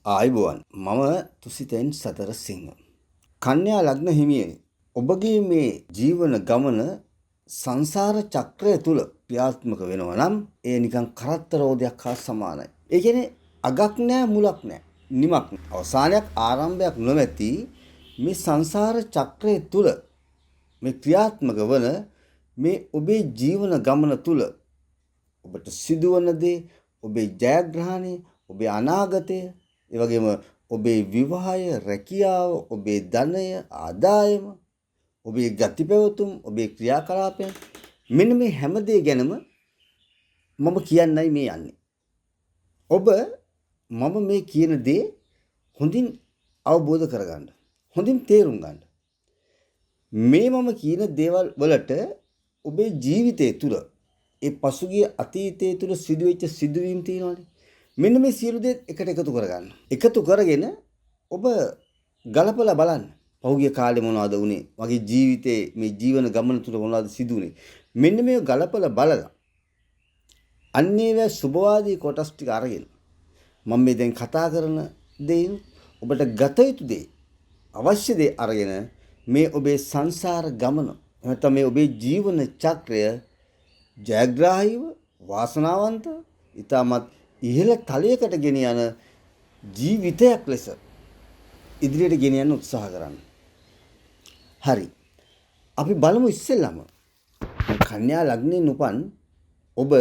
ආයුබෝවන් මම තුසිතෙන් සතර සිංහ. කන්‍යා ලග්න හිමියනි. ඔබගේ මේ ජීවන ගමන සංසාර චක්‍රය තුල ක්‍රියාත්මක වෙනවා නම් ඒ නිකන් කරත්ත රෝදයක් හා සමානයි. ඒ කියන්නේ අගක් නැහැ මුලක් නැහැ. නිමක් අවසානයක් ආරම්භයක් නොමැති මේ සංසාර චක්‍රය තුල මේ ක්‍රියාත්මක වන මේ ඔබේ ජීවන ගමන තුල ඔබට සිදුවන දේ, ඔබේ ජයග්‍රහණය, ඔබේ අනාගතය, ඒ වගේම ඔබේ විවාහය, රැකියාව, ඔබේ ධනය, ආදායම, ඔබේ ගති පැවතුම්, ඔබේ ක්‍රියාකලාපයන් මෙන්න මේ හැම දේ ගැනම මම කියන්නයි මේ යන්නේ. ඔබ මම මේ කියන දේ හොඳින් අවබෝධ කරගන්න. හොඳින් තේරුම් ගන්න. මේ මම කියන දේවල් වලට ඔබේ ජීවිතය තුළ ඒ පසුගිය අතීතයේ තුල සිදුවෙච්ච සිදුවීම් තියෙනවානේ. මෙන්න මේ සියලු දේ එකට එකතු කරගන්න. එකතු කරගෙන ඔබ ගලපලා බලන්න. පහුගිය කාලේ මොනවද වුනේ? මගේ ජීවිතේ මේ ජීවන ගමන තුල මොනවද සිදුුනේ? මෙන්න මේ ගලපලා බලලා අන්නේවැ සුභවාදී කොටස් ටික අරගෙන මම මේ දැන් කතා කරන දේන් ඔබට ගත යුතු දේ අවශ්‍ය දේ අරගෙන මේ ඔබේ සංසාර ගමන නැත්නම් මේ ඔබේ ජීවන චක්‍රය ජයග්‍රාහීව වාසනාවන්ත ඊටමත් ඉහළ තලයකට ගෙන යන ජීවිතයක් ලෙස ඉදිරියට ගෙන යන්න උත්සාහ කරන්න. හරි. අපි බලමු ඉස්සෙල්ලාම කන්‍යා ලග්නයෙන් උපන් ඔබ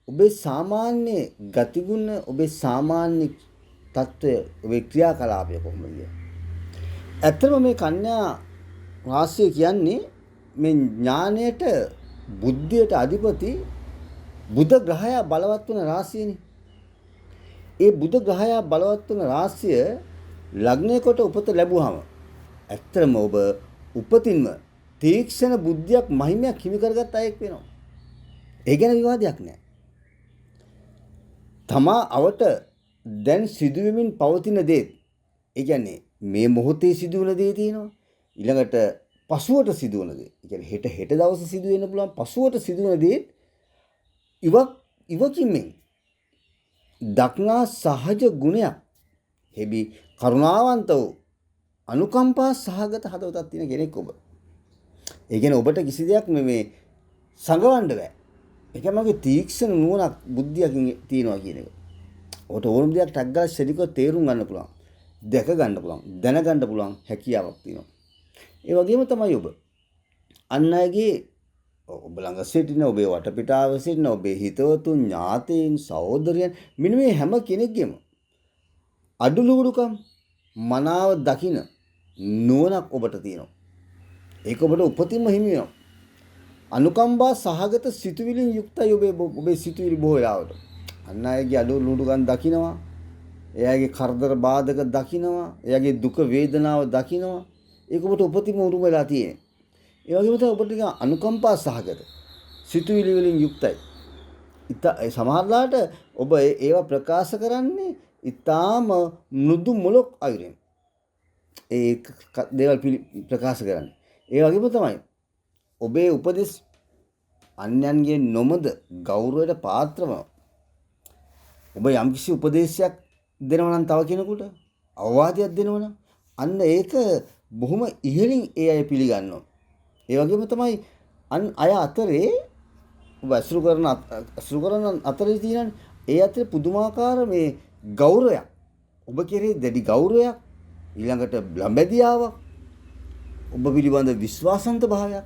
ඔබේ සාමාන්‍ය ගතිගුණ ඔබේ සාමාන්‍ය තත්ත්වය ඔබේ ක්‍රියාකලාපය කොහොමද කියන්නේ? ඇත්තම මේ කන්‍යා රාශිය කියන්නේ මේ ඥානයට බුද්ධියට අධිපති බුධ ග්‍රහයා බලවත් වන රාශියනේ. ඒ බුධ ග්‍රහයා බලවත් වන රාශිය ලග්නය කොට උපත ලැබුවාම ඇත්තම ඔබ උපතින්ම තීක්ෂණ බුද්ධියක් මහිමයක් හිමි කරගත් අයෙක් වෙනවා. ඒ ගැන විවාදයක් නැහැ. තමා අවට දැන් සිදුවෙමින් පවතින දේ, ඒ කියන්නේ මේ මොහොතේ සිදුවන දේ තියෙනවා. ඊළඟට පසුවට සිදුවන දේ. ඒ කියන්නේ හෙට දවසේ සිදු වෙන්න පුළුවන් පසුවට සිදුවන දේ ඉවකින්ෙන් දක්නා සහජ ගුණයක්. හැබි කරුණාවන්ත වූ අනුකම්පා සහගත හදවතක් තියෙන කෙනෙක් ඔබ. ඒ කියන්නේ ඔබට කිසි දෙයක් මේ සංගවන්න බෑ. ඒක මගේ තීක්ෂණ නුවණක් බුද්ධියකින් තියෙනවා කියන එක. ඔබට ඕනම දෙයක් ටක් ගාලා ශරීරක තේරුම් ගන්න පුළුවන්. දැක ගන්න පුළුවන්. දැනගන්න පුළුවන් හැකියාවක් තියෙනවා. ඒ වගේම තමයි ඔබ අන් අයගේ ඔබ ළඟ සිටින ඔබේ වටපිටාව සිටින ඔබේ හිතවතුන් ඥාතීන් සහෝදරයන් මෙන්න මේ හැම කෙනෙක්ගේම අඩුලුඩුකම් මනාව දකින නුවණක් ඔබට තියෙනවා. ඒක ඔබට උපතින්ම හිමි වෙනවා. අනුකම්පා සහගත සිතුවිලින් යුක්තයි ඔබේ සිතුවිලි බොහෝ වෙලාවට. අන් අයගේ අඩුලුඩුකම් දකිනවා. එයාගේ කරදර බාධක දකිනවා. එයාගේ දුක වේදනාව දකිනවා. ඒක ඔබට උපතින්ම උරුම වෙලා තියෙනවා. ඒ වගේම තමයි ඔබට අනුකම්පා සහගත සිතුවිලි වලින් යුක්තයි. සමහරලාට ඔබ ඒවා ප්‍රකාශ කරන්නේ ඊටාම මෘදු මොලොක් අයුරින්. ඒ දේවල් ප්‍රකාශ කරන්නේ. ඒ වගේම තමයි ඔබේ උපදෙස් අන්‍යයන්ගේ නොමද ගෞරවයට පාත්‍රව ඔබ යම්කිසි උපදේශයක් දෙනවා නම් තව කෙනෙකුට අවවාදයක් දෙනවා නම් අන්න ඒක බොහොම ඉහළින් ඒ අය පිළිගන්නවා. ඒ වගේම තමයි අය අතරේ ඔබ අසුරු කරන අතරේ තියෙන ඒ අතරේ පුදුමාකාර මේ ගෞරවයක් ඔබ කෙරේ දැඩි ගෞරවයක් ඊළඟට ලැබැදියාවක් ඔබ පිළිබඳ විශ්වාසන්ත භාවයක්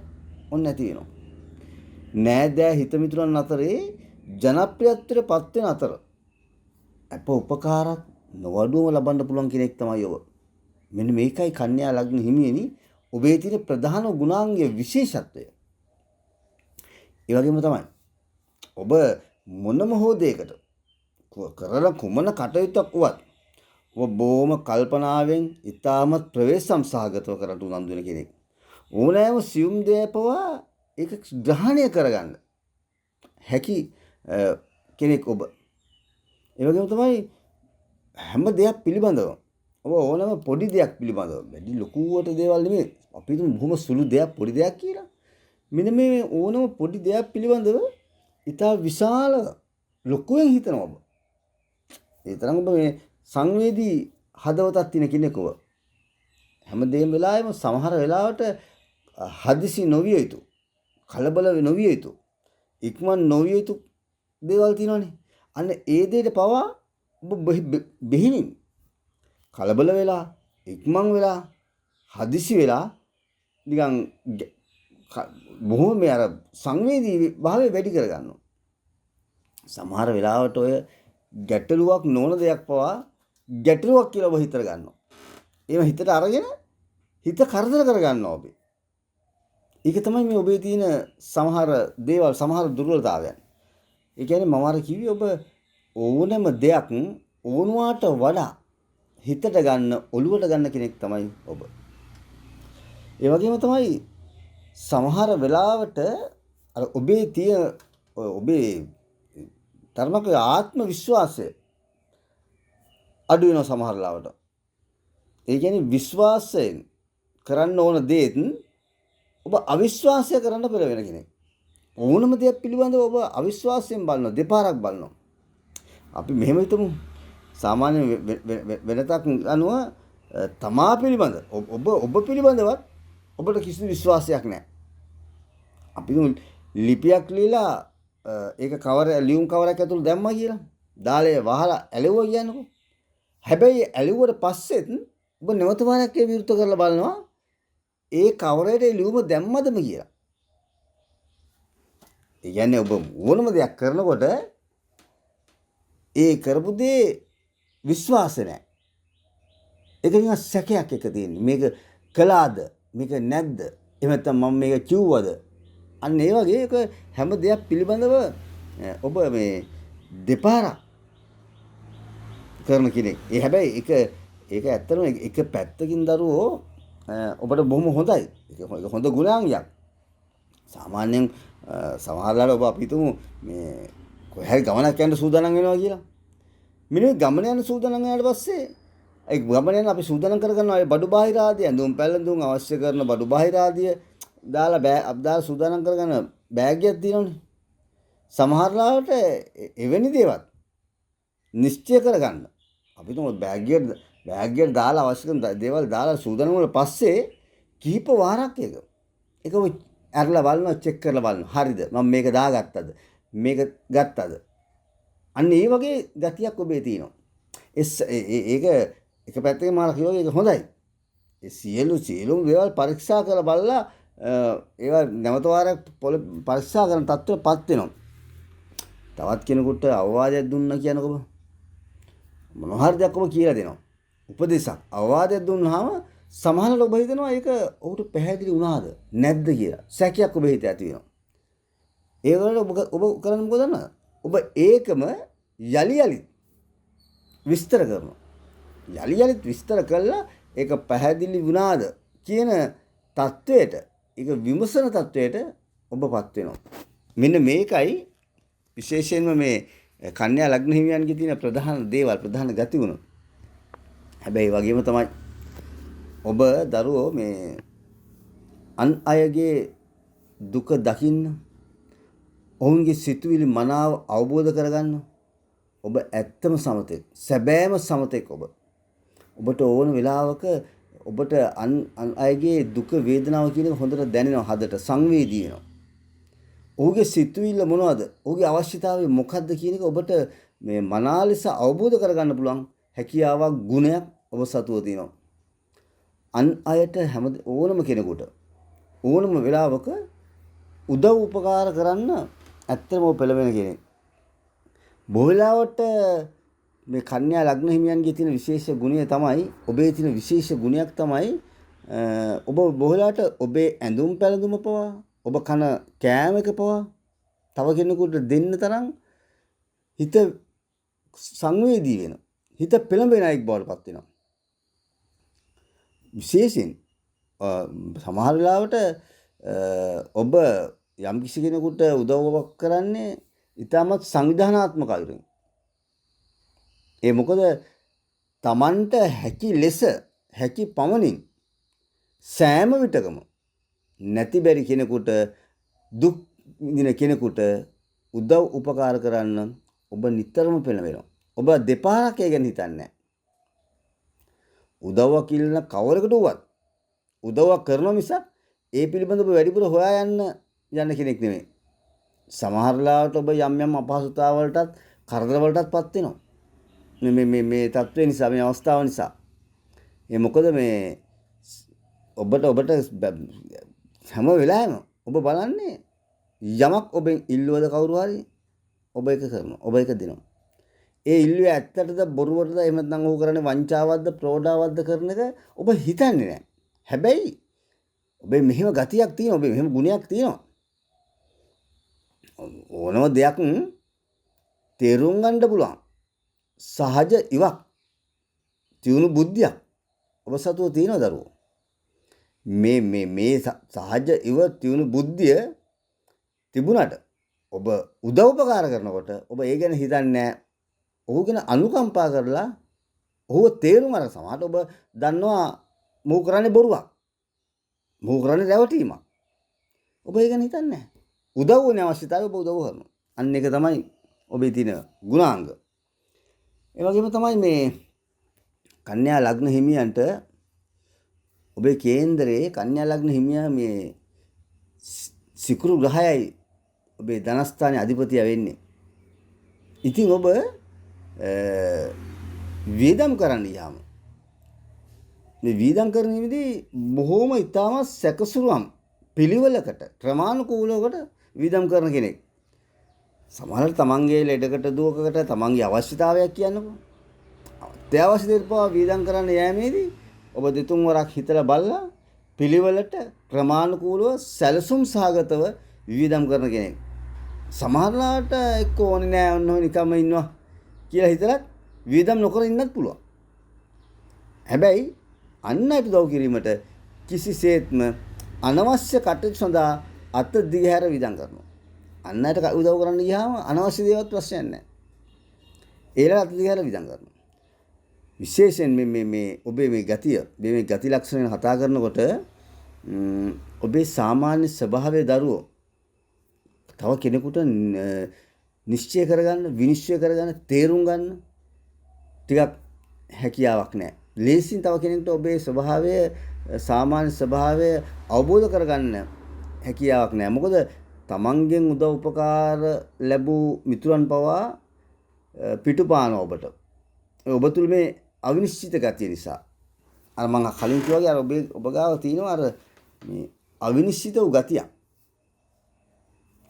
ඔන්න ඇති වෙනවා. නෑදෑ හිතමිතුරන් අතරේ ජනප්‍රියත්වයට පත් වෙන අතර අප උපකාරක් නොවඩුවම ලබන්න පුළුවන් කෙනෙක් තමයි ඔබ. මෙන්න මේකයි කන්‍යා ලග්න හිමියනි ඔබේ තියෙන ප්‍රධාන ගුණාංගයේ විශේෂත්වය. ඒ වගේම තමයි ඔබ මොනම හෝ දෙයකට කරන කුමන කටයුත්තක් වුවත් ඔබ බොහොම කල්පනාවෙන් ඉතාමත් ප්‍රවේශම් සහගතව කරට උනන්දු වෙන කෙනෙක්. ඕනෑම සියුම් දෙයපවා ඒක ග්‍රහණය කරගන්න හැකි කෙනෙක් ඔබ. ඒ වගේම තමයි හැම දෙයක් පිළිබඳව ඔබ ඕනම පොඩි දෙයක් පිළිබඳව වැඩි ලොකුවට දේවල් නෙමෙයි අපි හිතමු බොහොම සුළු දෙයක් පොඩි දෙයක් කියලා. මෙන්න මේ ඕනම පොඩි දෙයක් පිළිබඳව ඉතා විශාල ලොකුවෙන් හිතනවා ඔබ. ඒ තරම් ඔබ මේ සංවේදී හදවතක් තියෙන කෙනෙකුව හැමදේම වෙලාවෙම සමහර වෙලාවට හදිසි නොවිය යුතු, කලබල නොවිය යුතු, ඉක්මන් නොවිය යුතු දේවල් තියෙනවනේ. අන්න ඒ දෙයට පවා ඔබ බෙහෙවින් කලබල වෙලා, ඉක්මන් වෙලා, හදිසි වෙලා නිකන් බොහොම මේ අර සංවේදී භාවය වැඩි කරගන්නවා. සමහර වෙලාවට ඔය ගැටලුවක් නොවන දෙයක් පවා ගැටලුවක් කියලා ඔබ හිතර ගන්නවා. ඒව හිතට අරගෙන හිත කරදර කරගන්නවා ඔබ. ඒක තමයි මේ ඔබේ තියෙන සමහර දේවල්, සමහර දුර්වලතාවයන්. ඒ කියන්නේ මම අර කිව්වේ ඔබ ඕනෑම දෙයක් ඕනවාට වඩා හිතට ගන්න, ඔළුවට ගන්න කෙනෙක් තමයි ඔබ. ඒ වගේම තමයි සමහර වෙලාවට අර ඔබේ තියෙන ඔබේ ධර්මක ආත්ම විශ්වාසය අඩු වෙනවා සමහර ලාවට. ඒ කියන්නේ විශ්වාසයෙන් කරන්න ඕන දේත් ඔබ අවිශ්වාසය කරන්න පෙළවෙන කෙනෙක්. ඕනම දෙයක් පිළිබඳව ඔබ අවිශ්වාසයෙන් බලනවා, දෙපාරක් බලනවා. අපි මෙහෙම හිතමු. සාමාන්‍ය වෙනතක් අනුව තමා පිළිබඳ ඔබ පිළිබඳවත් ඔබට කිසිදු විශ්වාසයක් නැහැ. අපි ලිපියක් ලියලා ඒක ලියුම් කවරයක් ඇතුළේ දැම්මා කියලා. දාලේ වහලා ඇලෙවුවා කියන්නකෝ. හැබැයි ඇලෙවුවට පස්සෙත් ඔබ නැවත වාරයක් ඒ විරුද්ධ කරලා බලනවා ඒ කවරේට ලියුම දැම්මදම කියලා. ඒ කියන්නේ ඔබ ඕනම දෙයක් කරනකොට ඒ කරපු දේ විශ්වාස නැහැ. ඒක නිකන් සැකයක් එක තියෙන්නේ. මේක කළාද? මේක නැද්ද? එහෙම නැත්නම් මම මේක කිව්වද? අන්න ඒ වගේ ඒක හැම දෙයක් පිළිබඳව ඔබ මේ දෙපාරක් කරන කෙනෙක්. ඒ හැබැයි ඒක ඇත්තටම එක පැත්තකින් දරුවෝ ඔබට බොහොම හොඳයි. ඒක හොඳ ගුණාංගයක්. සාමාන්‍යයෙන් සමහරවල් ඔබ අපි හිතමු මේ කොහේ ගමනක් යන්න සූදානම් වෙනවා කියලා. මිනිහ ගමන යන සූදානම් වුණාට පස්සේ ඒ ගමන යන අපි සූදානම් කරගන්නවා ඒ බඩු බාහිර ආදිය, ඇඳුම් පැළඳුම් අවශ්‍ය කරන බඩු බාහිර ආදිය දාලා සූදානම් කරගන්න බෑග් එකක් තියෙනවනේ. සමහර ලාවට එවැනි දේවල් නිශ්චය කරගන්න. අපි තුමු බෑග් එකට දාලා අවශ්‍ය කරන දේවල් දාලා සූදානම් වුණාට පස්සේ කිහිප වාරක් ඒක අරලා බලනවා, චෙක් කරලා බලනවා. හරිද? මම මේක දාගත්තද? මේක ගත්තද? අන්න ඒ වගේ ගතියක් ඔබේ තියෙනවා. ඒක එක පැත්තකින් මාර කියනවා ඒක හොඳයි. ඒ සියලුම දේවල් පරීක්ෂා කරලා බලලා ඒවා නැවත වාරයක් පරීක්ෂා කරන තත්ත්වයටපත් වෙනවා. තවත් කෙනෙකුට අවවාදයක් දුන්නා කියනකො මොනවා හරි දෙයක් ඔබ කියලා දෙනවා. උපදේශක්, අවවාදයක් දුන්නාම සමහරවල් ඔබ හිතනවා ඒක ඔහුට පැහැදිලි වුණාද නැද්ද කියලා. සැකයක් ඔබ හිතේ ඇති වෙනවා. ඒ වලට ඔබ කරන්නේ මොකද දන්නවද? ඔබ ඒකම යලි විස්තර කරනවා. යලි විස්තර කළා ඒක පැහැදිලි වුණාද කියන තත්වයට, ඒක විමසන තත්වයට ඔබපත් වෙනවා. මෙන්න මේකයි විශේෂයෙන්ම මේ කන්‍යා ලග්න හිමියන්ගේ තියෙන ප්‍රධාන දේවල්, ප්‍රධාන ගතිගුණ. හැබැයි වගේම තමයි ඔබ දරුවෝ මේ අන් අයගේ දුක දකින්න, ඔවුන්ගේ සිතුවිලි මනාව අවබෝධ කරගන්න ඔබ ඇත්තම සමතෙක්, සැබෑම සමතෙක් ඔබ. ඔබට ඕන වෙලාවක ඔබට අන් අයගේ දුක වේදනාව කියන එක හොඳට දැනෙනවා, හදට සංවේදී වෙනවා. ඔහුගේ සිතුවිල්ල මොනවද? ඔහුගේ අවශ්‍යතාවය මොකක්ද කියන එක ඔබට මේ මනා ලෙස අවබෝධ කරගන්න පුළුවන් හැකියාවක්, ගුණයක් ඔබ සතුව තියෙනවා. අන් අයට ඕනම කෙනෙකුට ඕනම වෙලාවක උදව් උපකාර කරන්න ඇත්තම පෙළවෙන කෙනෙක්. බොහෝ වෙලාවට මේ කන්‍යා ලග්න හිමියන්ගේ තියෙන විශේෂ ගුණය තමයි, ඔබේ තියෙන විශේෂ ගුණයක් තමයි ඔබ බොහෝ වෙලාවට ඔබේ ඇඳුම් පැළඳුම පවා, ඔබ කන කෑම එක පවා තව කෙනෙකුට දෙන්න තරම් හිත සංවේදී වෙන, හිත පෙළඹෙන අයෙක් බවට පත් වෙනවා. විශේෂයෙන් සමහර වෙලාවට ඔබ යම් කිසි කෙනෙකුට උදව්වක් කරන්නේ ඉතාමත් සංවිධානාත්මක අයුරින්. ඒ මොකද Tamanට හැකි ලෙස, හැකි පමණින් සෑම විටකම නැති බැරි කෙනෙකුට, දුක් විඳින කෙනෙකුට උදව් උපකාර කරන්න ඔබ නිතරම පෙළඹෙනවා. ඔබ දෙපාරක් ඒ ගැන හිතන්නේ නැහැ. උදව්වක් ඉල්ලන කවරකට වුවත් උදව්වක් කරන මිසක් ඒ පිළිබඳව වැඩිපුර හොයා යන්න කෙනෙක් නෙමෙයි. සමහර ලාවට ඔබ යම් යම් අපහසුතාවලටත් කරදරවලටත් පත් වෙනවා. මේ තත්ත්වය නිසා මේ අවස්ථාව නිසා. ඒ මොකද මේ ඔබට හැම වෙලාවෙම ඔබ බලන්නේ යමක් ඔබෙන් ඉල්ලුවද කවුරු හරි ඔබ ඒක කරනවා. ඔබ ඒක දෙනවා. ඒ ඉල්ලුවේ ඇත්තටද බොරුවටද එහෙම නැත්නම් ඔහු කරන්නේ වංචාවක්ද ප්‍රෝඩාවක්ද කරන එක ඔබ හිතන්නේ නැහැ. හැබැයි ඔබේ මෙහෙම ගතියක් තියෙනවා. ඔබේ මෙහෙම ගුණයක් තියෙනවා. ඕනම දෙයක් තේරුම් ගන්න පුළුවන්. සහජ ඉවක් තියුණු බුද්ධියක් ඔබ සතුව තියෙනවා දරුවෝ. මේ සහජ ඉව තියුණු බුද්ධිය තිබුණාට ඔබ උදව් උපකාර කරනකොට ඔබ ඒ ගැන හිතන්නේ නැහැ. ඔහු ගැන අනුකම්පා කරලා ඔහුව තේරුම් අරගෙන සමහරට ඔබ දන්නවා මොහු කරන්නේ බොරුවක්. මොහු කරන්නේ රැවටීමක්. ඔබ ඒ ගැන හිතන්නේ නැහැ. උදව් වෙන අවශ්‍යතාවය ඔබ උදව් කරනවා. අන්න ඒක තමයි ඔබේ තියෙන ගුණාංග. ඒ වගේම තමයි මේ කන්‍යා ලග්න හිමියන්ට ඔබේ කේන්දරයේ කන්‍යා ලග්න හිමියා මේ සිකුරු ග්‍රහයයි ඔබේ ධනස්ථානයේ අධිපතිය වෙන්නේ. ඉතින් ඔබ වේදම් කරන්න යාම මේ වේදම් කරන විදිහේ බොහොම ඊටම සැකසුරුම් පිළිවෙලකට ක්‍රමානුකූලවකට වේදම් කරන කෙනෙක්. සමහරවිට තමන්ගේ ලෙඩකට දුවකට තමන්ගේ අවශ්‍යතාවයක් කියන්නකෝ. අත්‍යවශ්‍ය දේට පවා වේදම් කරන්න යෑමේදී ඔබ දෙතුන් වරක් හිතලා බලලා පිළිවෙලට ක්‍රමානුකූලව සැලසුම් සහගතව විවිධම් කරන කෙනෙක්. සමහරලාට එක්ක ඕනේ නෑ ඔන්න නිකම්ම ඉන්නවා කියලා හිතලත් විවිධම් නොකර ඉන්නත් පුළුවන්. හැබැයි අන් අයට උදව් කිරීමට කිසිසේත්ම අනවශ්‍ය කටයුතු සඳහා අත දිගහැර විදම් කරනවා. අන් අයට උදව් කරන්න ගියාම අනවශ්‍ය දේවල් ප්‍රශ්නයක් නැහැ. ඒලා අත දිගහැර විදම් කරනවා. විශේෂයෙන් මේ ඔබේ මේ ගතිය මේ ගති ලක්ෂණ කතා කරනකොට ඔබේ සාමාන්‍ය ස්වභාවයේ දරුවෝ තව කෙනෙකුට නිශ්චය කරගන්න විනිශ්චය කරගන්න තේරුම් ගන්න ටිකක් හැකියාවක් නැහැ. ලේසින් තව කෙනෙකුට ඔබේ ස්වභාවය සාමාන්‍ය ස්වභාවය අවබෝධ කරගන්න හැකියාවක් නැහැ. මොකද තමන්ගෙන් උදව් උපකාර ලැබූ මිතුරන් පවා පිටුපාන ඔබට. ඔබ තුල මේ අවිනිශ්චිත ගතිය නිසා අර මම කලින් කිව්වා වගේ අර ඔබ ගාව තියෙනවා අර මේ අවිනිශ්චිත වූ ගතිය.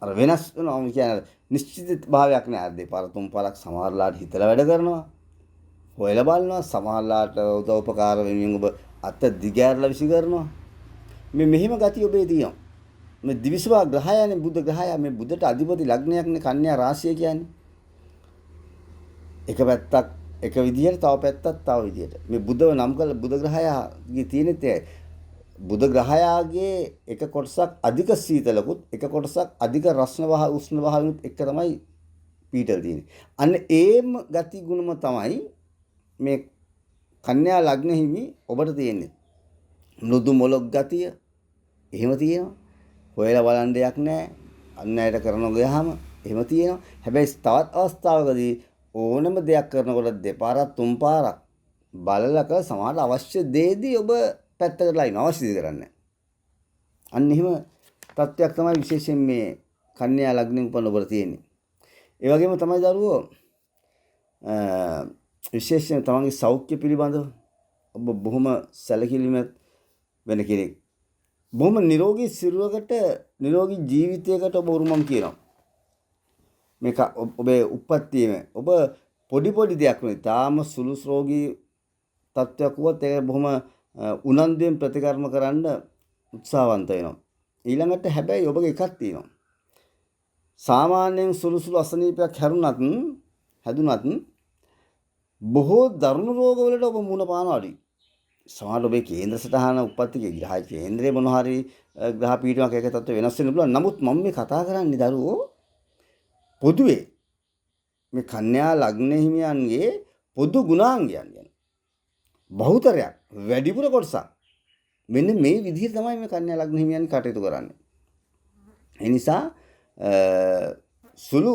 අර වෙනස් වෙනවා කියන්නේ නිශ්චිත භාවයක් නෑ. අර දෙපාර තුන් පාරක් සමහරලාට හිතලා වැඩ කරනවා. හොයලා බලනවා. සමහරලාට උදව් උපකාර වෙනුවෙන් ඔබ අත දිගෑරලා විසි කරනවා. මෙහිම ගතිය ඔබේ තියෙනවා. මේ දිවිසවා ග්‍රහයනේ බුධ ග්‍රහය මේ බුධට අධිපති ලග්නයක්නේ කන්‍යා රාශිය කියන්නේ. එක පැත්තක් එක විදිහට තව පැත්තක් තව විදිහට. මේ බුධව නම් කළ බුධ ග්‍රහයාගේ තියෙන බුධ ග්‍රහයාගේ එක කොටසක් අධික සීතලකුත් එක කොටසක් අධික රස්න උෂ්ණ භාවයුත් එක තමයි පීඨල තියෙන්නේ. අන්න ඒම ගති ගුණම තමයි මේ කන්‍යා ලග්න හිමි ඔබට තියෙන්නේ. මෘදු මොලොක් ගතිය එහෙම තියෙනවා. හොයලා බලන්න දෙයක් නැහැ. අන්න ඇයට කරන ගියාම එහෙම තියෙනවා. හැබැයි තවත් අවස්ථාවකදී ඕනම දෙයක් කරනකොට දෙපාරක් තුන් පාරක් බලලක සමහරට අවශ්‍ය දේදී ඔබ පැත්තකටලා ඉන්න අවශ්‍ය දේ කරන්නේ. අන්න එහෙම තත්ත්වයක් තමයි විශේෂයෙන් මේ කන්‍යා ලග්නෙන් උපන්න ඔබට තියෙන්නේ. ඒ වගේම තමයි දරුවෝ විශේෂයෙන් තමන්ගේ සෞඛ්‍ය පිළිබඳව ඔබ බොහොම සැලකිලිමත් වෙන කෙනෙක්. බොහොම නිරෝගී සිරුරකට නිරෝගී ජීවිතයකට ඔබ උරුමම් කියනවා. මේක ඔබේ උප්පත්තියේ ඔබ පොඩි දෙයක් නෙවෙයි. තාම සුළු රෝගී තත්ත්වයක් වුවත් ඒක බොහොම උනන්දුවෙන් ප්‍රතිකර්ම කරන්න උත්සාහවන්ත වෙනවා. ඊළඟට හැබැයි ඔබගේ එකක් තියෙනවා. සාමාන්‍යයෙන් සුළු අසනීපයක් හැදුනත් බොහෝ දරුණු රෝගවලට ඔබ මුහුණ පාන අඩුයි. සමහර ඔබේ කේන්ද්‍ර සටහන උප්පත්තියේ ග්‍රහ කේන්ද්‍රයේ මොන හරි ග්‍රහ පීඨමක් එක තත්ත්ව වෙනස් වෙන්න පුළුවන්. නමුත් මම මේ කතා කරන්නේ දරුවෝ පොදුවේ මේ කන්‍යා ලග්න හිමියන්ගේ පොදු ගුණාංගයන් ගැන. බහුතරයක් වැඩිපුර කොටසක් මෙන්න මේ විදිහට තමයි මේ කන්‍යා ලග්න හිමියන් කටයුතු කරන්නේ. ඒ නිසා සුළු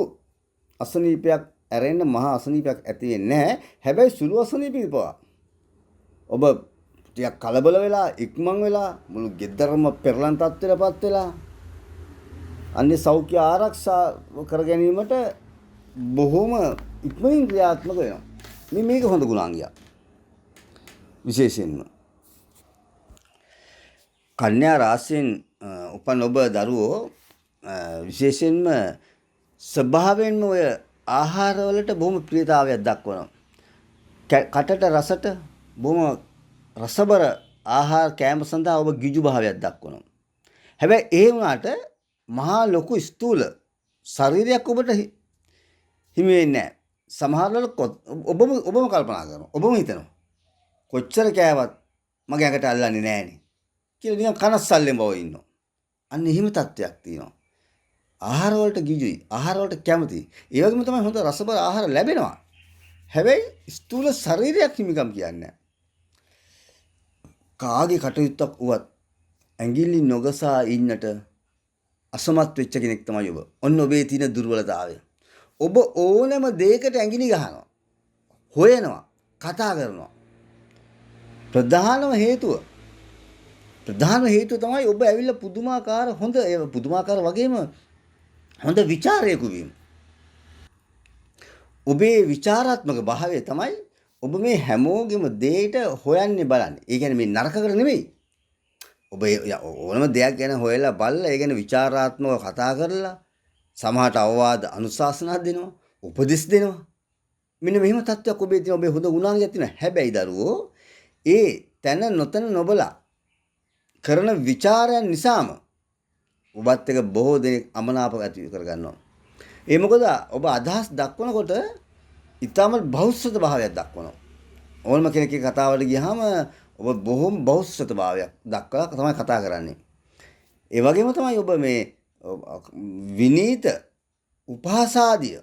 අසනීපයක් ඇරෙන්න මහා අසනීපයක් ඇති වෙන්නේ නැහැ. හැබැයි සුළු අසනීපෙක පවා ඔබ ටිකක් කලබල වෙලා ඉක්මන් වෙලා මුළු ගෙදරම පෙරලන් තත්ත්වයටපත් වෙලා අන්නේ සෞඛ්‍ය ආරක්ෂා කර ගැනීමට බොහොම ඉක්මනින් ක්‍රියාත්මක වෙනවා. මේක හොඳ ගුණාංගයක්. විශේෂයෙන්ම කන්‍යා රාශියෙන් උපන් ඔබ දරුවෝ විශේෂයෙන්ම ස්වභාවයෙන්ම ඔය ආහාරවලට බොහොම ප්‍රියතාවයක් දක්වනවා. කටට රසට බොහොම රසබර ආහාර කෑම සඳහා ඔබ ගිජු භාවයක් දක්වනවා. හැබැයි ඒ වුණාට මහා ලොකු ස්ථූල ශරීරයක් ඔබට හිමි වෙන්නේ නැහැ. සමහර වෙලාවට ඔබම කල්පනා කරනවා. ඔබම හිතනවා. කොච්චර කෑවත් මගේ ඇඟට අල්ලන්නේ නැහනේ කියලා නිකන් කනස්සල්ලෙන් බව ඉන්නවා. අන්න එහෙම තත්ත්වයක් තියෙනවා. ආහාර වලට ගිජුයි. ආහාර වලට කැමතියි. ඒ වගේම තමයි හොඳ රසබර ආහාර ලැබෙනවා. හැබැයි ස්ථූල ශරීරයක් හිමිකම් කියන්නේ කාගේ කටයුත්තක් වුවත් ඇඟිලි නොගසා ඉන්නට අසමත් වෙච්ච කෙනෙක් තමයි ඔබ. ඔන්න ඔබේ තියෙන දුර්වලතාවය. ඔබ ඕනෑම දෙයකට ඇඟිලි ගහනවා. හොයනවා. කතා කරනවා. ප්‍රධානම හේතුව තමයි ඔබ ඇවිල්ලා පුදුමාකාර වගේම හොඳ ਵਿਚාරයක වීම. ඔබේ විචාරාත්මක භාවය තමයි ඔබ මේ හැමෝගෙම දෙයට හොයන්නේ බලන්නේ. ඒ කියන්නේ මේ නරකකට නෙමෙයි. ඔබ ඕනම දෙයක් ගැන හොයලා බලලා ඒ ගැන විචාරාත්මකව කතා කරලා සමහරට අවවාද අනුශාසනා දෙනවා, උපදෙස් දෙනවා. මෙන්න මෙහෙම තත්ත්වයක් ඔබේ තියෙන ඔබේ හොඳ ගුණාංගයක් තියෙනවා. හැබැයි දරුවෝ ඒ තන නොතන නොබලා කරන ਵਿਚාරයන් නිසාම ඔබත් එක බොහෝ දෙනෙක් අමනාප ඇති කරගන්නවා. ඒ මොකද ඔබ අදහස් දක්වනකොට ඊටම බෞද්ධ භාවයක් දක්වනවා. ඕනම කෙනෙක්ගේ කතාවට ගියාම ඔබ බොහොම බෞද්ධ භාවයක් දක්වලා තමයි කතා කරන්නේ. ඒ වගේම තමයි ඔබ මේ විනීත උපහාසාදිය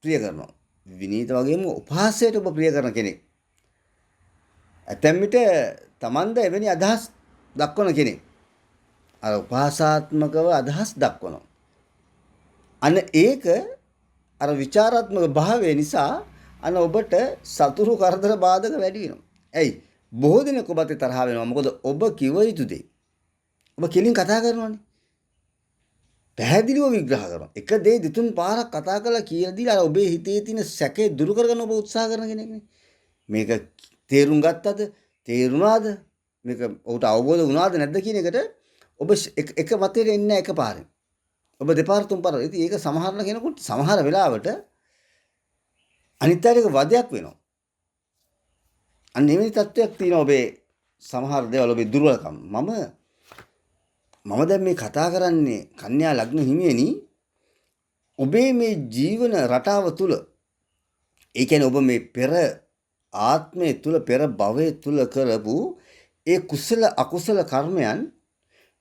ප්‍රිය කරනවා. විනීත වගේම උපහාසයට ඔබ ප්‍රිය කරන කෙනෙක්. ඇතැම් විට Tamanda එවැනි අදහස් දක්වන කෙනෙක්. අර උපහාසාත්මකව අදහස් දක්වනවා. අන්න ඒක අර ਵਿਚාරාත්මක භාවය නිසා අන්න ඔබට සතුරු කරදර බාධක වැඩි වෙනවා. ඇයි? බොහෝ දෙනෙක් ඔබත් තරහ වෙනවා. මොකද ඔබ කිව යුතු දේ. ඔබ කෙලින් කතා කරනවානේ. පැහැදිලිව විග්‍රහ කරනවා. එක දේ දෙතුන් පාරක් කතා කරලා කියලා දීලා අර ඔබේ හිතේ තියෙන සැකේ දුරු කරගන්න ඔබ උත්සාහ කරන කෙනෙක්නේ. මේක තේරුම් ගත්තද? තේරුණාද? මේක ඔහුට අවබෝධ වුණාද නැද්ද කියන එකට ඔබ එක මතයට එන්නේ එකපාරෙන්. ඔබ දෙපාර තුන් පාර. ඉතින් ඒක සමහර කෙනෙකුට සමහර වෙලාවට අනිත් අයට වදයක් වෙනවා. අන්න එවැනි තත්ත්වයක් තියෙනවා ඔබේ සමහර දේවල් ඔබේ දුර්වලකම්. මම දැන් මේ කතා කරන්නේ කන්‍යා ලග්න හිමියනි ඔබේ මේ ජීවන රටාව තුල ඒ කියන්නේ ඔබ මේ පෙර ආත්මයේ තුල පෙර භවයේ තුල කරපු ඒ කුසල අකුසල කර්මයන්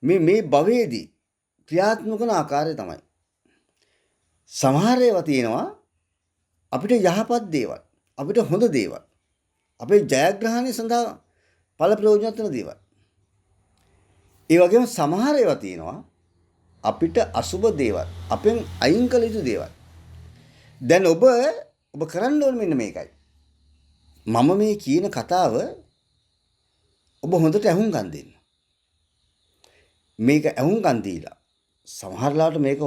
මේ භවයේදී ක්‍රියාත්මක වන ආකාරය තමයි. සමහර ඒවා තියෙනවා අපිට යහපත් දේවල්, අපිට හොඳ දේවල්, අපේ ජයග්‍රහණය සඳහා ඵල ප්‍රයෝජනවත් වෙන දේවල්. ඒ වගේම සමහර ඒවා තියෙනවා අපිට අසුබ දේවල්, අපෙන් අයින් කළ යුතු දේවල්. දැන් ඔබ කරන්න ඕනේ මෙන්න මේකයි. මම මේ කියන කතාව ඔබ හොඳට අහුම්කම් දෙන්න. මේක අහුම්කම් දීලා සමහර ලාට මේක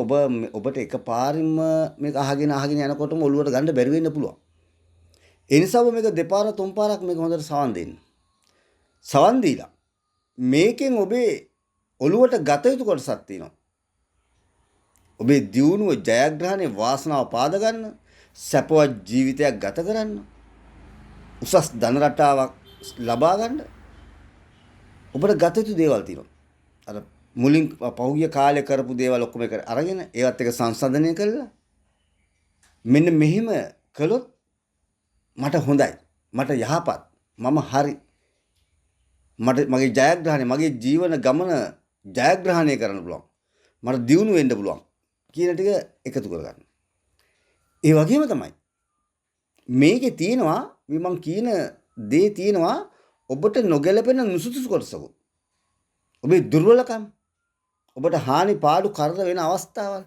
ඔබට එකපාරින්ම මේක අහගෙන යනකොටම ඔළුවට ගන්න බැරි වෙන්න පුළුවන්. ඒ නිසා ඔබ මේක දෙපාර තුන් පාරක් මේක හොඳට සවන් දෙන්න. සවන් දීලා මේකෙන් ඔබේ ඔළුවට ගත යුතු කොටසක් තියෙනවා. ඔබේ දියුණුව ජයග්‍රහණය වාසනාව පාද ගන්න, සැපවත් ජීවිතයක් ගත කරන්න, උසස් ධන රටාවක් ලබා ගන්න ඔබට ගත යුතු දේවල් තියෙනවා. අර මුලින් පහුගිය කාලේ කරපු දේවල් ඔක්කොම අරගෙන ඒවත් එක සංසන්දනය කරලා මෙන්න මෙහෙම කළොත් මට හොඳයි, මට යහපත්, මම හරි, මගේ ජයග්‍රහණය, මගේ ජීවන ගමන ජයග්‍රහණය කරන්න පුළුවන්, මට දියුණු වෙන්න පුළුවන් කියන ටික එකතු කරගන්න. ඒ වගේම තමයි මේකේ තියෙනවා මම කියන දේ තියෙනවා ඔබට නොගැලපෙන නුසුදුසු කොටසකුත්. ඔබේ දුර්වලකම්, ඔබට හානි පාඩු කරදර වෙන අවස්ථාවල්